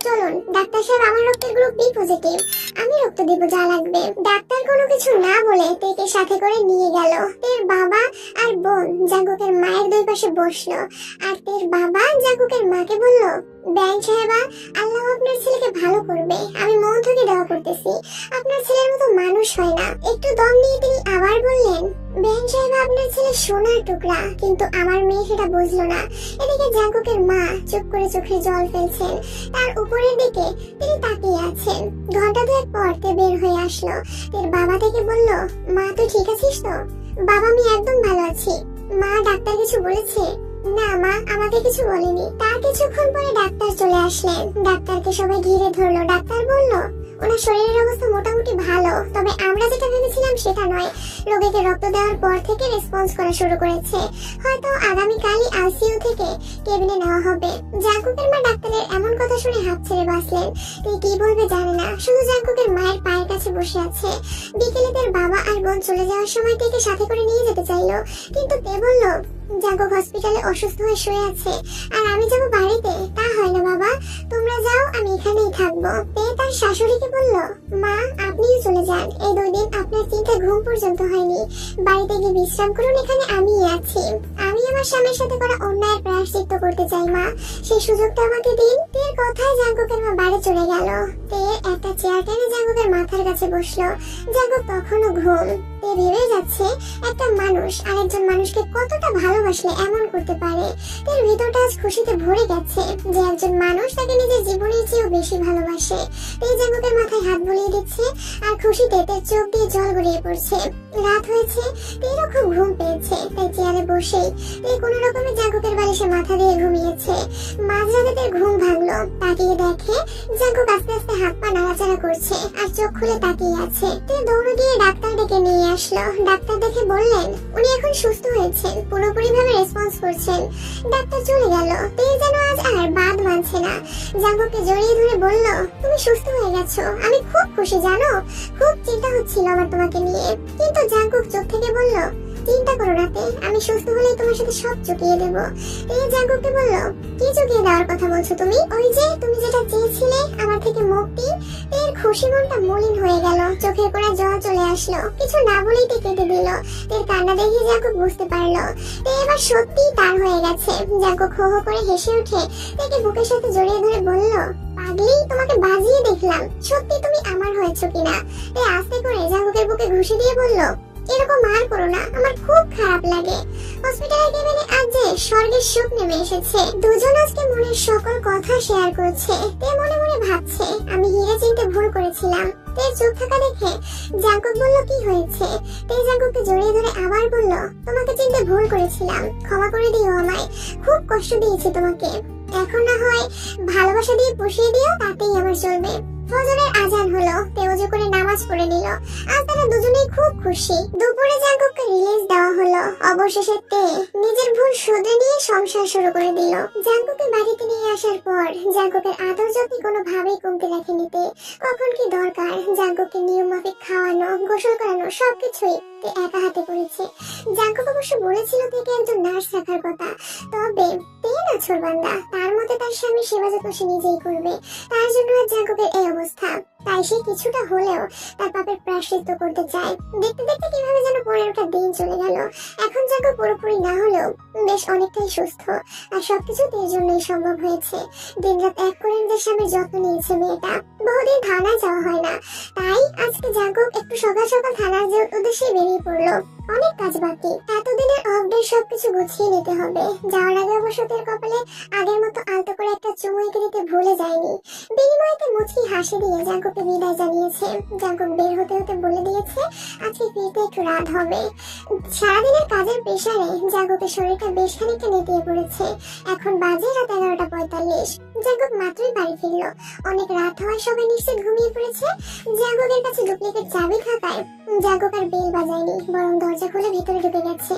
চলুন। ডাক্তার সাহেব, আমার রক্তের গ্রুপ বি পজিটিভ, আমি রক্ত দেব, যা লাগবে। ডাক্তার কোনো কিছু না বলে তেকে সাথে করে নিয়ে গেল। তের বাবা আর বোন জাঙ্কুকের মায়ের দুই পাশে বসলো। আর তের বাবা জাঙ্কুকের মাকে বলল, ব্যান সাহেবা, আল্লাহ আপনার ছেলেকে ভালো করবে, আমি মন থেকে দোয়া করতেছি। আপনার ছেলের মতো মানুষ হয় না। একটু দম নিয়ে তিনি আবার বললেন, ব্যান সাহেবা, আপনার ছেলে সোনার টুকরা, কিন্তু আমার মেয়ে সেটা বুঝলো না। এদিকে জাঙ্কুকের মা চুপ করে চোখে জল ফেলছেন। তার উপরের দিকে তিনি তাকিয়ে আছেন। ঘন্টা দুয়েক পর তে বের হয়ে আসলো। তের বাবা থেকে বলল, মা, তুই ঠিক আছিস তো? বাবা, আমি একদম ভালো আছি। মা, ডাক্তার কিছু বলেছে? না মা, আমাকে কিছু বলেনি। তার কিছুক্ষণ পরে ডাক্তার চলে আসলেন। ডাক্তারকে সবাই ঘিরে ধরলো। ডাক্তার বলল, ওনার শরীরের অবস্থা মোটামুটি ভালো, তবে আমরা যেটা ভেবেছিলাম সেটা নয়। রোগীকে রক্ত দেওয়ার পর থেকে রেসপন্স করা শুরু করেছে, হয়তো আগামীকালই আইসিইউ থেকে কেবিনে নেওয়া হবে। জাঙ্কুকের মা ডাক্তারের এমন কথা শুনে হাত ছেড়ে বাঁচলেন। তিনি কি বলবে জানে না, শুধু জাঙ্কুকের মায়ের পায়ের কাছে বসে আছে। বিকেলে তার বাবা আর বোন চলে যাওয়ার সময় তেকে সাথে করে নিয়ে যেতে চাইলো, কিন্তু তে বলল, জাঙ্কুক হসপিটালে অসুস্থ হয়ে শুয়ে আছে, আর আমি যাবো বাড়িতে। তা হয় না বাবা, তোমরা যাও, আমি এখানেই থাকবো। তে তার শাশুড়িকে বলল, মা, আপনিও চলে যান, এই 2 দিন আপনার তিনটা ঘুম পর্যন্ত হয়নি, বাড়িতে গিয়ে বিশ্রাম করুন, এখানে আমি আছি। আমি আমার স্বামীর সাথে করা অন্যায়ের প্রায়শ্চিত্ত করতে চাই মা, সেই সুযোগটা আমাকে দিন। তের কথায় জাঙ্কুকের মা বাড়ি চলে গেল। তে একটা চেয়ার টেনে জাঙ্কুকের মাথার কাছে বসলো। জাঙ্কুক তখনও ঘুম। তে ভেবে যাচ্ছে, একটা মানুষ আরেকজন মানুষকে কতটা ভালোবাসলে এমন করতে পারে। তার ভিতরটা আজ খুশিতে ভরে গেছে যে একজন মানুষ তাকে নিজের জীবনের চেয়েও বেশি ভালোবাসে। এই জাঙ্কুকের মাথায় হাত বুলিয়ে দিচ্ছে, আর খুশিতে তার চোখ দিয়ে জল গড়িয়ে পড়ছে। রাত হয়েছে, তেরও খুব ঘুম পেয়েছে, তাই চেয়ারে বসেই কোনো রকমে জাঙ্কুকের বালিশে মাথা দিয়ে ঘুমিয়েছে। মাঝরাতে তার ঘুম ভাঙলো। তা তাকিয়ে দেখে জাঙ্কুক আস্তে আস্তে হাত পা নাড়াচাড়া করছে আর চোখ খুলে তাকিয়ে আছে। তে দৌড়ে গিয়ে ডাক্তার ডেকে নিয়ে আসলো। ডাক্তার দেখে বললেন উনি এখন সুস্থ হয়েছেন, পুরোপুরি ভাবে রেসপন্স করছেন। ডাক্তার চলে গেল। তে যেন আজ আর বাদ মানছে না, জাঙ্কুককে জড়িয়ে ধরে বলল তুমি সুস্থ হয়ে গেছো, আমি খুব খুশি জানো, খুব চিন্তা হচ্ছিল আমার তোমাকে নিয়ে। কিন্তু জাঙ্কুক চোখ থেকে বলল চিন্তা করো না তে, আমি সুস্থ হলে তোমার সাথে সব চুকিয়ে দেব। তে জাঙ্কুককে বলল কি চুকিয়ে দেওয়ার কথা বলছো তুমি? ওই যে তুমি যেটা চেয়েছিলে আমার থেকে মুক্তি। এর খুশি মনটা মলিন হয়ে গেল, চোখের কোণে জল চলে আসলো, কিছু না বলেই তে কেঁদে দিল। এর কান্না দেখে জাঙ্কুক বুঝতে পারলো তে এবার সত্যিই তার হয়ে গেছে। জাঙ্কুক হো হো করে হেসে উঠে তাকে বুকের সাথে জড়িয়ে ধরে বলল পাগলি, তোমাকে বাজিয়ে দেখলাম, সত্যি তুমি আমার হয়েছো কিনা। তে আস্তে করে জাঙ্কুকের বুকে ঘুষি দিয়ে বলল এরকম আর করো না, আমার খুব খারাপ লাগে। হসপিটালের কেবিনে আজ যে স্বর্গের সুখ নেমে এসেছে। দুজন আজকে মনের সকল কথা শেয়ার করছে। তে মনে মনে ভাবছে আমি হিরে চিনতে ভুল করেছিলাম। তে চুপ থাকা দেখে জাঙ্কুক বলল কি হয়েছে। তে জাঙ্কুককে জড়িয়ে ধরে আবার বলল তোমাকে চিনতে ভুল করেছিলাম, ক্ষমা করে দিও আমায়, খুব কষ্ট দিয়েছি তোমাকে। এখন না হয় ভালোবাসা দিয়ে পুষিয়ে দিও, তাতেই আমার চলবে। ফজরের আজান হলো, তে ওযু করে নামাজ পড়ে নিল। আজ তারা দুজনেই খুব খুশি। দুপুরে জাঙ্কুককে রিলিজ দেওয়া হলো। অবশেষে তে নিজের ভুল শুধরে নিয়ে সংসার শুরু করে দিল। জাঙ্কুককে বাড়িতে নিয়ে আসার পর জাঙ্কুকের আদর যত্ন কোনোভাবেই কমতে রাখেনি তে। কখন কি দরকার জাঙ্কুককে নিয়ম মাফিক খাওয়ানো, গোসল করানো সবকিছুই তে একা হাতে করেছে। জাঙ্কুক অবশ্য বলেছিল থেকে একজন নার্স রাখার কথা, তবে তে নাছোড়বান্দা, তার মতে তার স্বামীর সেবা যত্ন সে নিজেই করবে। তার জন্য আজ জাঙ্কুকের এই অবস্থা। তাই সে কিছুটা হলেও তার পাপের প্রায়শ্চিত্ত করতে চায়। দেখতে দেখতে কিভাবে যেন 15টা দিন চলে গেল। এখন জাঙ্কুক পুরোপুরি না হলেও বেশ অনেকটাই সুস্থ, আর সবকিছু এর জন্যই সম্ভব হয়েছে। দিনরাত এক করে নিজের স্বামীর যত্ন নিয়েছে মেয়েটা। বহুদিন থানায় যাওয়া হয় না, তাই আজকে জাঙ্কুক একটু সকাল সকাল থানার উদ্দেশ্যে বেরিয়ে পড়লো। অনেক কাজ বাকি, এতদিনের অফ ডে সবকিছু গুছিয়ে নিতে হবে। যাওয়ার আগে অবশ্য তের কপালে আগের মতো আলতো করে একটা চুমু এঁকে দিতে ভুলে যায়নি। বিনিময়তে মুচকি হাসি দিয়ে জাঙ্কুককে বিদায় জানিয়েছে। জাঙ্কুক বের হতে হতে বলে দিয়েছে আজকে ফিরতে একটু রাত হবে। সারাদিনের কাজের প্রেসারে জাঙ্কুকের শরীরটা বেশ খানিকটা নেতিয়ে পড়েছে। এখন বাজে রাত 11:45। জাঙ্কুক মাত্রই বাড়ি ফিরলো। অনেক রাত হওয়ায় সবাই নিশ্চিত ঘুমিয়ে পড়েছে। জাঙ্কুকের কাছে ডুপ্লিকেট চাবি থাকায় জাঙ্কুক আর বেল বাজায়নি, বরং দরজা খুলে ভিতরে ঢুকে গেছে।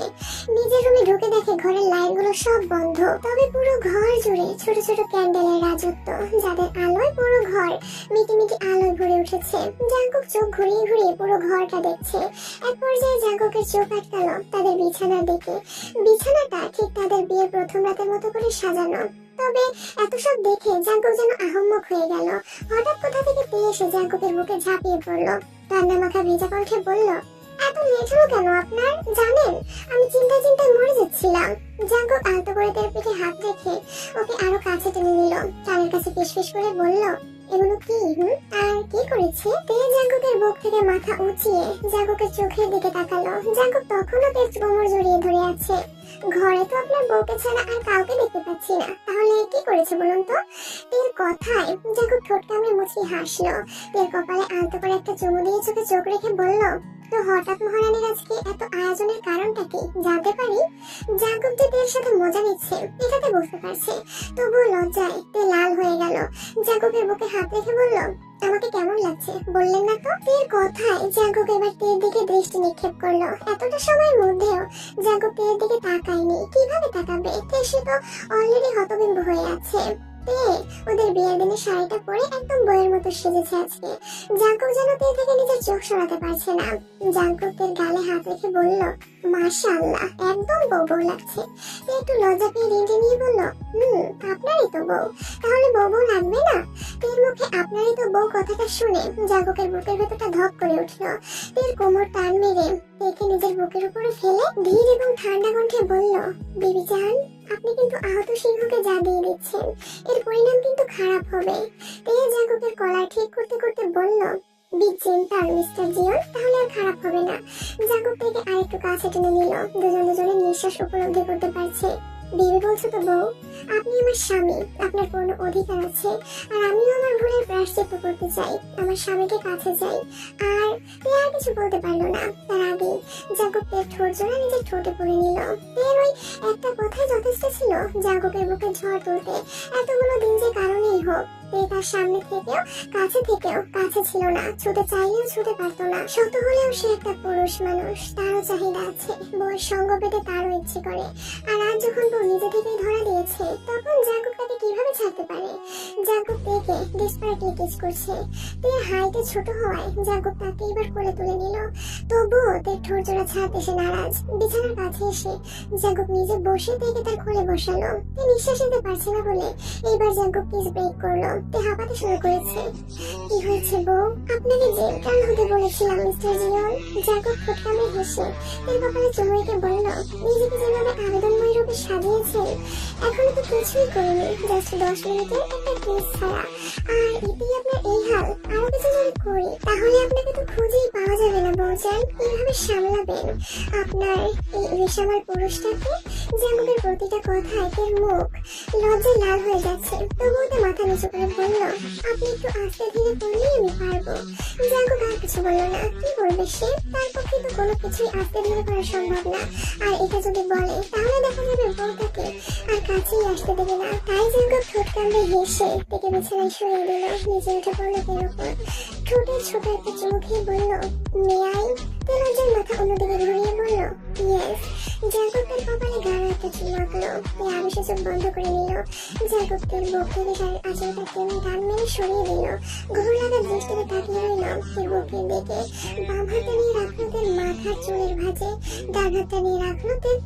নিজের রুমে ঢুকে দেখে ঘরের লাইটগুলো সব বন্ধ, তবে পুরো ঘর জুড়ে ছোট ছোট ক্যান্ডেলের রাজত্ব, যাদের আলোয় পুরো ঘর মিটিমিটি আলোয় ভরে উঠেছে। জাঙ্কুক চোখ ঘুরিয়ে ঘুরিয়ে পুরো ঘরটা দেখছে। এক পর্যায়ে জাঙ্কুকের চোখ আটকালো তাদের বিছানার দিকে। বিছানাটা ঠিক তাদের বিয়ের প্রথম রাতের মতো করে সাজানো। তবে এত সব দেখে জাঙ্কুক যেন আহম্মক হয়ে গেল। হঠাৎ কোথা থেকে পেয়ে এসে জাঙ্কুকের বুকে ঝাঁপিয়ে পড়লো। কান্না মাখা ভেজা কণ্ঠে বলল এত লেট হলো কেন আপনার? জানেন আমি চিন্তায় চিন্তায় মরে যাচ্ছিলাম। জাঙ্কুক আলতো করে তার পিঠে হাত রেখে ওকে আরো কাছে টেনে নিল। কানের কাছে ফিসফিস করে বলল এগুলো কি? আর কি করেছে? তে জাঙ্কুকের বুক থেকে মাথা উঁচিয়ে জাঙ্কুকের চোখের দিকে তাকালো। জাঙ্কুক তখনও তেজ কোমর জড়িয়ে ধরে আছে। ঘরে তো আপনার বউকে ছাড়া আর কাউকে দেখতে পাচ্ছি না, তাহলে কি করেছে বলুন তো? তের কথায় জাঙ্কুক ঠোঁট কামড়ে মুচকি হাসলো। তের কপালে আলতো করে একটা চুমু দিয়ে চোখে চোখ রেখে বলল তো হঠাৎ মহারানীর আজকে এত আয়োজনের কারণটা কি জানতে পারি? জাঙ্কুক যে তের সাথে মজা নিচ্ছে এটাতে বুঝতে পারছে, তবুও লজ্জায় তে লাল হয়ে গেল। জাঙ্কুকের বুকে হাত রেখে বলল আমাকে কেমন লাগছে বললেন না তো? তের কথায় জাঙ্কুক এবার তের দিকে দৃষ্টি নিক্ষেপ করলো। এতটা সময়ের মধ্যেও জাঙ্কুক তের দিকে তাকায়নি। কিভাবে তাকাবে? সে তো অলরেডি হতবিম্ব হয়ে আছে। তে ওদের বিয়ের দিনে শাড়িটা পরে একদম বইয়ের মতো সেজেছে আজকে। জাঙ্কুক যেন তে থেকে নিজের চোখ সরাতে পারছে না। জাঙ্কুক তের গালে হাত রেখে বলল মাশাআল্লাহ, একদম বউ বউ লাগছে। তে একটু লজ্জা পেয়ে রিঞ্জি নিয়ে বলল আপনারই তো বউ, তাহলে বউ বউ লাগবে না? তের মুখে আপনারই তো বউ কথাটা শুনে জাঙ্কুকের বুকের ভেতরটা ধক করে উঠল। তের কোমর টান মেরে তেকে নিজের বুকের উপরে ফেলে ধীর এবং ঠান্ডা কণ্ঠে বলল বিবি জান, আপনি কিন্তু আহত সিংহকে যা দিয়ে দিচ্ছেন এর পরিণাম কিন্তু খারাপ হবে। তে জাঙ্কুকের কলার ঠিক করতে করতে বলল বি জেন্টাল মিস্টার জিয়ন, তাহলে আর খারাপ হবে না। জাঙ্কুক থেকে আরেকটু কাছে টেনে নিল। দুজনের নিঃশ্বাস উপলব্ধি করতে পারছে। বিবি বলছো তো বউ, আপনি আমার স্বামী, আপনার পূর্ণ অধিকার আছে, আর আমিও আমার ভুলের প্রায়শ্চিত্ত করতে চাই, আমার স্বামীকে কাছে চাই। আর তে আর কিছু বলতে পারলো না। তার আগে জাঙ্কুক তের ঠোঁট জোড়া নিজের ঠোঁটে পড়ে নিল। তের ওই একটা কথাই যথেষ্ট ছিল জাঙ্কুকের বুকে ঝড় তুলতে। এতগুলো দিন যে কারণেই হোক তে তার সামনে থেকেও কাছে ছিল না, ছুতে চাইলেও ছুতে পারতো না। শত হলেও সে একটা পুরুষ মানুষ, তারও চাহিদা আছে, বউয়ের সঙ্গ পেতে তারও ইচ্ছে করে। আর আজ যখন বউ নিজে থেকেই ধরা দিয়েছে, তখন জাঙ্কুক তাকে কিভাবে ছাড়তে পারে? জাঙ্কুক তেকে ডেসপারেটলি কিস করছে। তে হাইটে ছোট হওয়ায় জাঙ্কুক তাকে এবার কোলে তুলে নিল। তবুও তের ঠোঁট জোড়া ছাড়তে সে নারাজ। বিছানার কাছে এসে জাঙ্কুক নিজে বসে তেকে তার কোলে বসালো। তে নিঃশ্বাস নিতে পারছে না বলে এইবার জাঙ্কুক কিস ব্রেক করলো। তে হাঁপাতে শুরু করেছে। কি হয়েছে বউ? আপনাকে জেল কাল হতে বলেছিলাম মিস্টার জিয়ন। জাঙ্কুক ঠোঁট কামড়ে হেসে তের কপালে চুমু রেখে বলল, নিজেকে যেভাবে আবেদনময় রূপে সাজিয়েছেন, এখনো তো কিছুই করিনি, জাস্ট 10 মিনিটের একটা কিস ছাড়া। আর এতেই আপনার এই হাল। আরো কিছু যদি করি তাহলে আপনাকে তো খুঁজেই পাওয়া যাবে না বউজান। কিভাবে সামলাবেন আপনার এই রেশামার পুরুষটাকে? জাঙ্কুকের প্রতিটা কথায় তের মুখ লজ্জায় লাল হয়ে যাচ্ছে। তবুও তে মাথা নিচু করে বলল, আপনি একটু আস্তে ধীরে করলেই আমি পারবো। জাঙ্কুক আর কিছু বলল না। কি বলবে সে? তার পক্ষে তো কোনো কিছুই আস্তে ধীরে করা সম্ভব না। আর এটা যদি বলে তাহলে দেখা যাবে বউ তাকে আর কাছেই আসতে দেবে না। তাই জাঙ্কুক ঠোঁট কামড়ে হেসে থেকে বিছানায় শুয়ে দিল। নিচে উঠে পড়লো তের উপর। ঠোঁটের ছোট একটা চুমু খেয়ে বলল, মেয়াই। তে লজ্জার মাথা অন্যদিকে ঘুরিয়ে বলল, ইয়েস। জাঙ্কুকের কপালে গাঢ় একটা চুমু আঁকলো। তে আবেশে চোখ বন্ধ করে নিল। জাঙ্কুকের বুক থেকে শাড়ির আঁচলটা টেনে টান মেরে সরিয়ে দিল। ঘুর লাগা দৃষ্টিতে তাকিয়ে রইল তের বুকের দিকে। বাম হাতে নিয়ে রাখলো তের মাথার চুলের ভাঁজে, ডান হাতটা নিয়ে রাখলো তের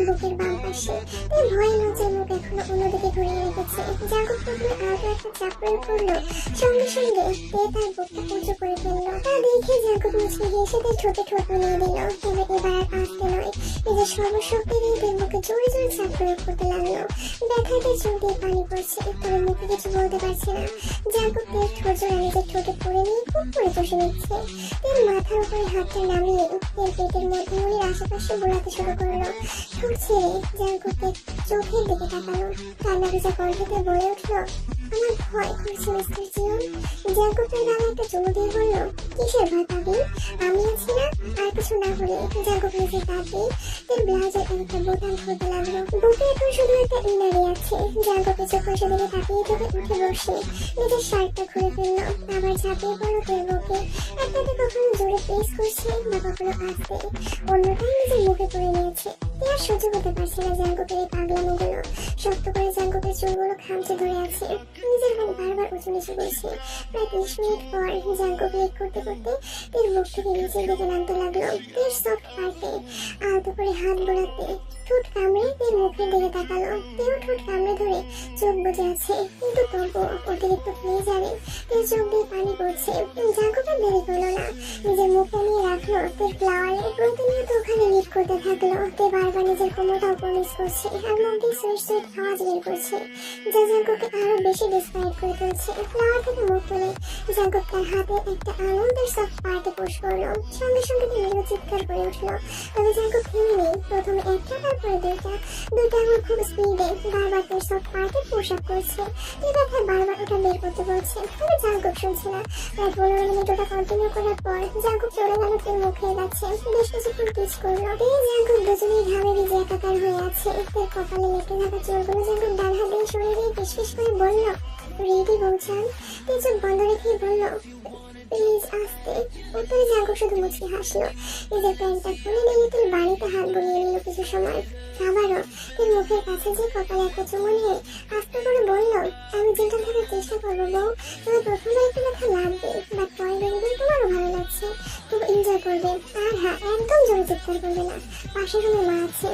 বুকের বাম পাশে। তাই ভয়ে লজ্জার মুখ এখনো অন্যদিকে ঘুরিয়ে রেখেছে। জাঙ্কুক প্রথমে আলতো একটা চাপ প্রয়োগ করলো, সঙ্গে সঙ্গে তে তার বুকটা উঁচু করে ফেললো। তা দেখে জাঙ্কুক মুচকি হেসে তার ঠোঁটে ঠোঁট মিলিয়ে দিল। তবে এবার আর আসতে নয়, নিজের সর্বশক্তি দিয়ে তের বুকে জোরে জোরে চাপ প্রয়োগ করতে লাগলো। ব্যথায় তার চোখ দিয়ে পানি পড়ছে, তবে মুখে কিছু বলতে পারছে না। জাঙ্কুক তের ঠোঁট জোড়া নিজের ঠোঁটে পড়ে নিয়ে খুব করে চষে নিচ্ছে। তের মাথার উপরে হাতটা নামিয়ে তের পেটের মধ্যমণির আশেপাশে বোলাতে শুরু করলো। ঠোঁট ছেড়ে জাঙ্কুকের চোখের দিকে তাকালো। কান্না ভেজা কণ্ঠে বলে উঠলো, আমার ভয় করছে মিস্টার জিয়ন। জাঙ্কুক তার গালে একটা চুমু দিয়ে বলল, কিসের ভয় পাবি? আমি আছি না। আর কিছু না বলে জাঙ্কুক নিজে কাঁদে তের ব্লাউজের একটা বোতাম খুলতে লাগলো। বুকে এখন শুধু একটা ইনারি আছে। জাঙ্কুকের চোখ সেদিকে তাকিয়ে থেকে উঠে বসে নিজের শার্টটা খুলে ফেললো। আবার ঝাঁপিয়ে পড়লো তের বুকে। একটাতে কখনো জোরে প্রেস করছে বা কখনো আস্তে, অন্যটাই নিজের মুখে পড়ে নিয়েছে। তে আর সহ্য করতে পারছে না জাঙ্কুকের এই পাগলামোগুলো। শক্ত করে জাঙ্কুকের চুলগুলো খামচে ধরে আছে। নিজের বুক বারবার উঁচু নিচু করছে। প্রায় 30 মিনিট পর জাঙ্কুক লেট করতে করতে তের বুক থেকে নিচের দিকে নামতে লাগলো। তের সফট পার্টে আলতো করে হাত বোলাতে ঠোঁট কামড়ে তের মুখের দিকে তাকালো। তেও ঠোঁট কামড়ে ধরে চোখ বুজে আছে, কিন্তু তবুও অতিরিক্ত প্লেজারে তের চোখ দিয়ে পানি পড়ছে। জাঙ্কুক আর দেরি করলো না, নিজের মুখে নিয়ে রাখলো তের ফ্লাওয়ারে। প্রতিনিয়ত ওখানে লিক করতে থাকলো। তে বারবার নিজের কোমরটা উপর নিচ করছে আর মুখ দিয়ে সুইট সুইট আওয়াজ বের করছে, যা জাঙ্কুককে আরো বেশি ডিসপারেট করে তুলছে। ফ্লাওয়ার থেকে মুখ তুলে জাঙ্কুক তার হাতে একটা আনন্দের সফট পার্টে পুশ করলো। সঙ্গে সঙ্গে তিনি চিৎকার করে উঠলো। তবে জাঙ্কুক থেমে নেই। প্রথমে একটা, তারপরে দুইটা আঙুল খুব স্পিডে বারবার তার সফট পার্টে পুশ আপ করছে। তে ব্যথায় বারবার ওটা বের করতে বলছে, তবে জাঙ্কুক শুনছে না। প্রায় 15 মিনিট ওটা কন্টিনিউ করার পর জাঙ্কুক চলে গেল তের মুখে যাচ্ছে। বেশ কিছুক্ষণ কিস করলো। তে জাঙ্কুক দুজনেই ঘামে ভিজে একাকার হয়ে আছে। তের কপালে লেপটে থাকা চুলগুলো জাঙ্কুক ডান হাত দিয়ে সরিয়ে দিয়ে ফিসফিস করে বলল, রেডি বউজান? তে চোখ বন্ধ রেখেই বলল, প্লিজ আস্তে। উত্তরে জাঙ্কুক শুধু মুচকি হাসলো। নিজের প্যান্টটা খুলে নিয়ে তের বাড়িতে হাত বুলিয়ে নিল কিছু সময়। আবারও তের মুখের কাছে যে কপালে একটা চুমু নিয়ে আস্তে করে বলল, আমি যেটা থাকার চেষ্টা করবো বউ। তবে প্রথমবার একটু ব্যথা লাগবে, বাট পরে দেখবে তোমারও ভালো লাগছে, খুব এনজয় করবে। আর হ্যাঁ, একদম জোরে চিৎকার করবে না, পাশের রুমে মা আছে।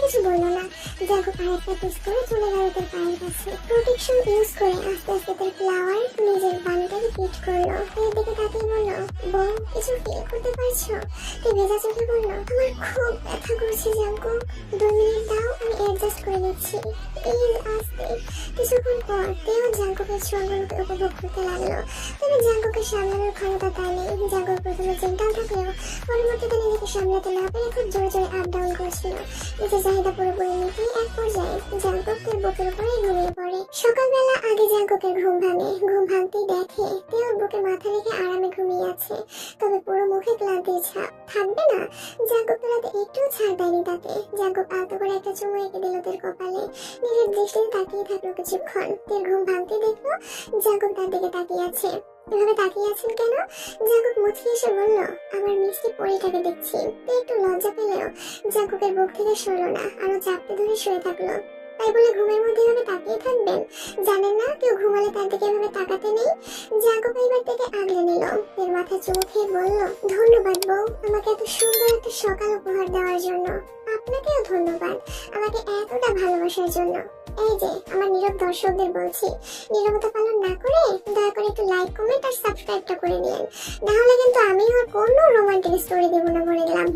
কিছু বললো না। জাঙ্কুক আরেকটা পিস করে চলে গেল তার পায়ের কাছে। প্রোটেকশন ইউজ করে আস্তে আস্তে তার ফ্লাওয়ার নিজের বানটাকে হিট করলো। এর দিকে তাকিয়ে বললো, বউ কিছু ফিল করতে পারছো? তে ভেজা চোখে বললো, আমার খুব ব্যথা করছে জাঙ্কুক, 2 মিনিট দাও, আমি অ্যাডজাস্ট করে নিচ্ছি, প্লিজ আস্তে। কিছুক্ষণ পর তেও জাঙ্কুকের ছোঁয়াগুলোকে উপভোগ করতে লাগলো। তবে জাঙ্কুকের সামলানোর ক্ষমতা তাই নেই। জাঙ্কুক প্রথমে জেন্টাল থাকলেও পরবর্তীতে নিজেকে সামলাতে না পেরে খুব জোরে জোরে আপ ডাউন করছিল। নিজের চাহিদা পুরোপুরি মিটিয়ে এক পর্যায়ে জাঙ্কুক তের বুকের উপরে ঘুমিয়ে পড়ে। পড়ে। সকালবেলা আগে জাঙ্কুকের ঘুম ভাঙে। ঘুম ভাঙতেই দেখে তেওর বুকে মাথা রেখে আরামে ঘুমিয়ে আছে, তবে পুরো মুখে ক্লান্তির ছাপ। থাকবে না? জাঙ্কুক তো রাতে একটুও ছাড় দেয়নি তাকে। জাঙ্কুক আলতো করে একটা চুমু এঁকে দিল তের কপালে। নিজের দৃষ্টিতে তাকিয়ে থাকলো কিছুক্ষণ। তের ঘুম ভাঙতে দেখলো জাঙ্কুক তার দিকে তাকিয়ে আছে। এভাবে তাকিয়ে আছেন কেন? জাঙ্কুক মুচকি এসে বলল, আমার মিষ্টি পরীটাকে দেখছি। তে একটু লজ্জা পেলেও জাঙ্কুকের বুক থেকে সরল না, আরো চাপতে ধরে শুয়ে থাকলো। তাই বলে ঘুমের মধ্যে এভাবে তাকিয়ে থাকবেন? জানেন না কেউ ঘুমালে তার দিকে এভাবে তাকাতে নেই? জাঙ্কুক এইবার থেকে আগলে নিল। এর মাথায় চুমু খেয়ে বলল, ধন্যবাদ বউ, আমাকে এত সুন্দর একটা সকাল উপহার দেওয়ার জন্য। আপনাকেও ধন্যবাদ আমাকে এতটা ভালোবাসার জন্য। এই যে আমার নীরব দর্শকদের বলছি, নীরবতা পালন না করে দয়া করে একটু লাইক, কমেন্ট আর সাবস্ক্রাইবটা করে নিন, না হলে কিন্তু আমি আর কোনো রোমান্টিক স্টোরি দেবো না বলে দিলাম।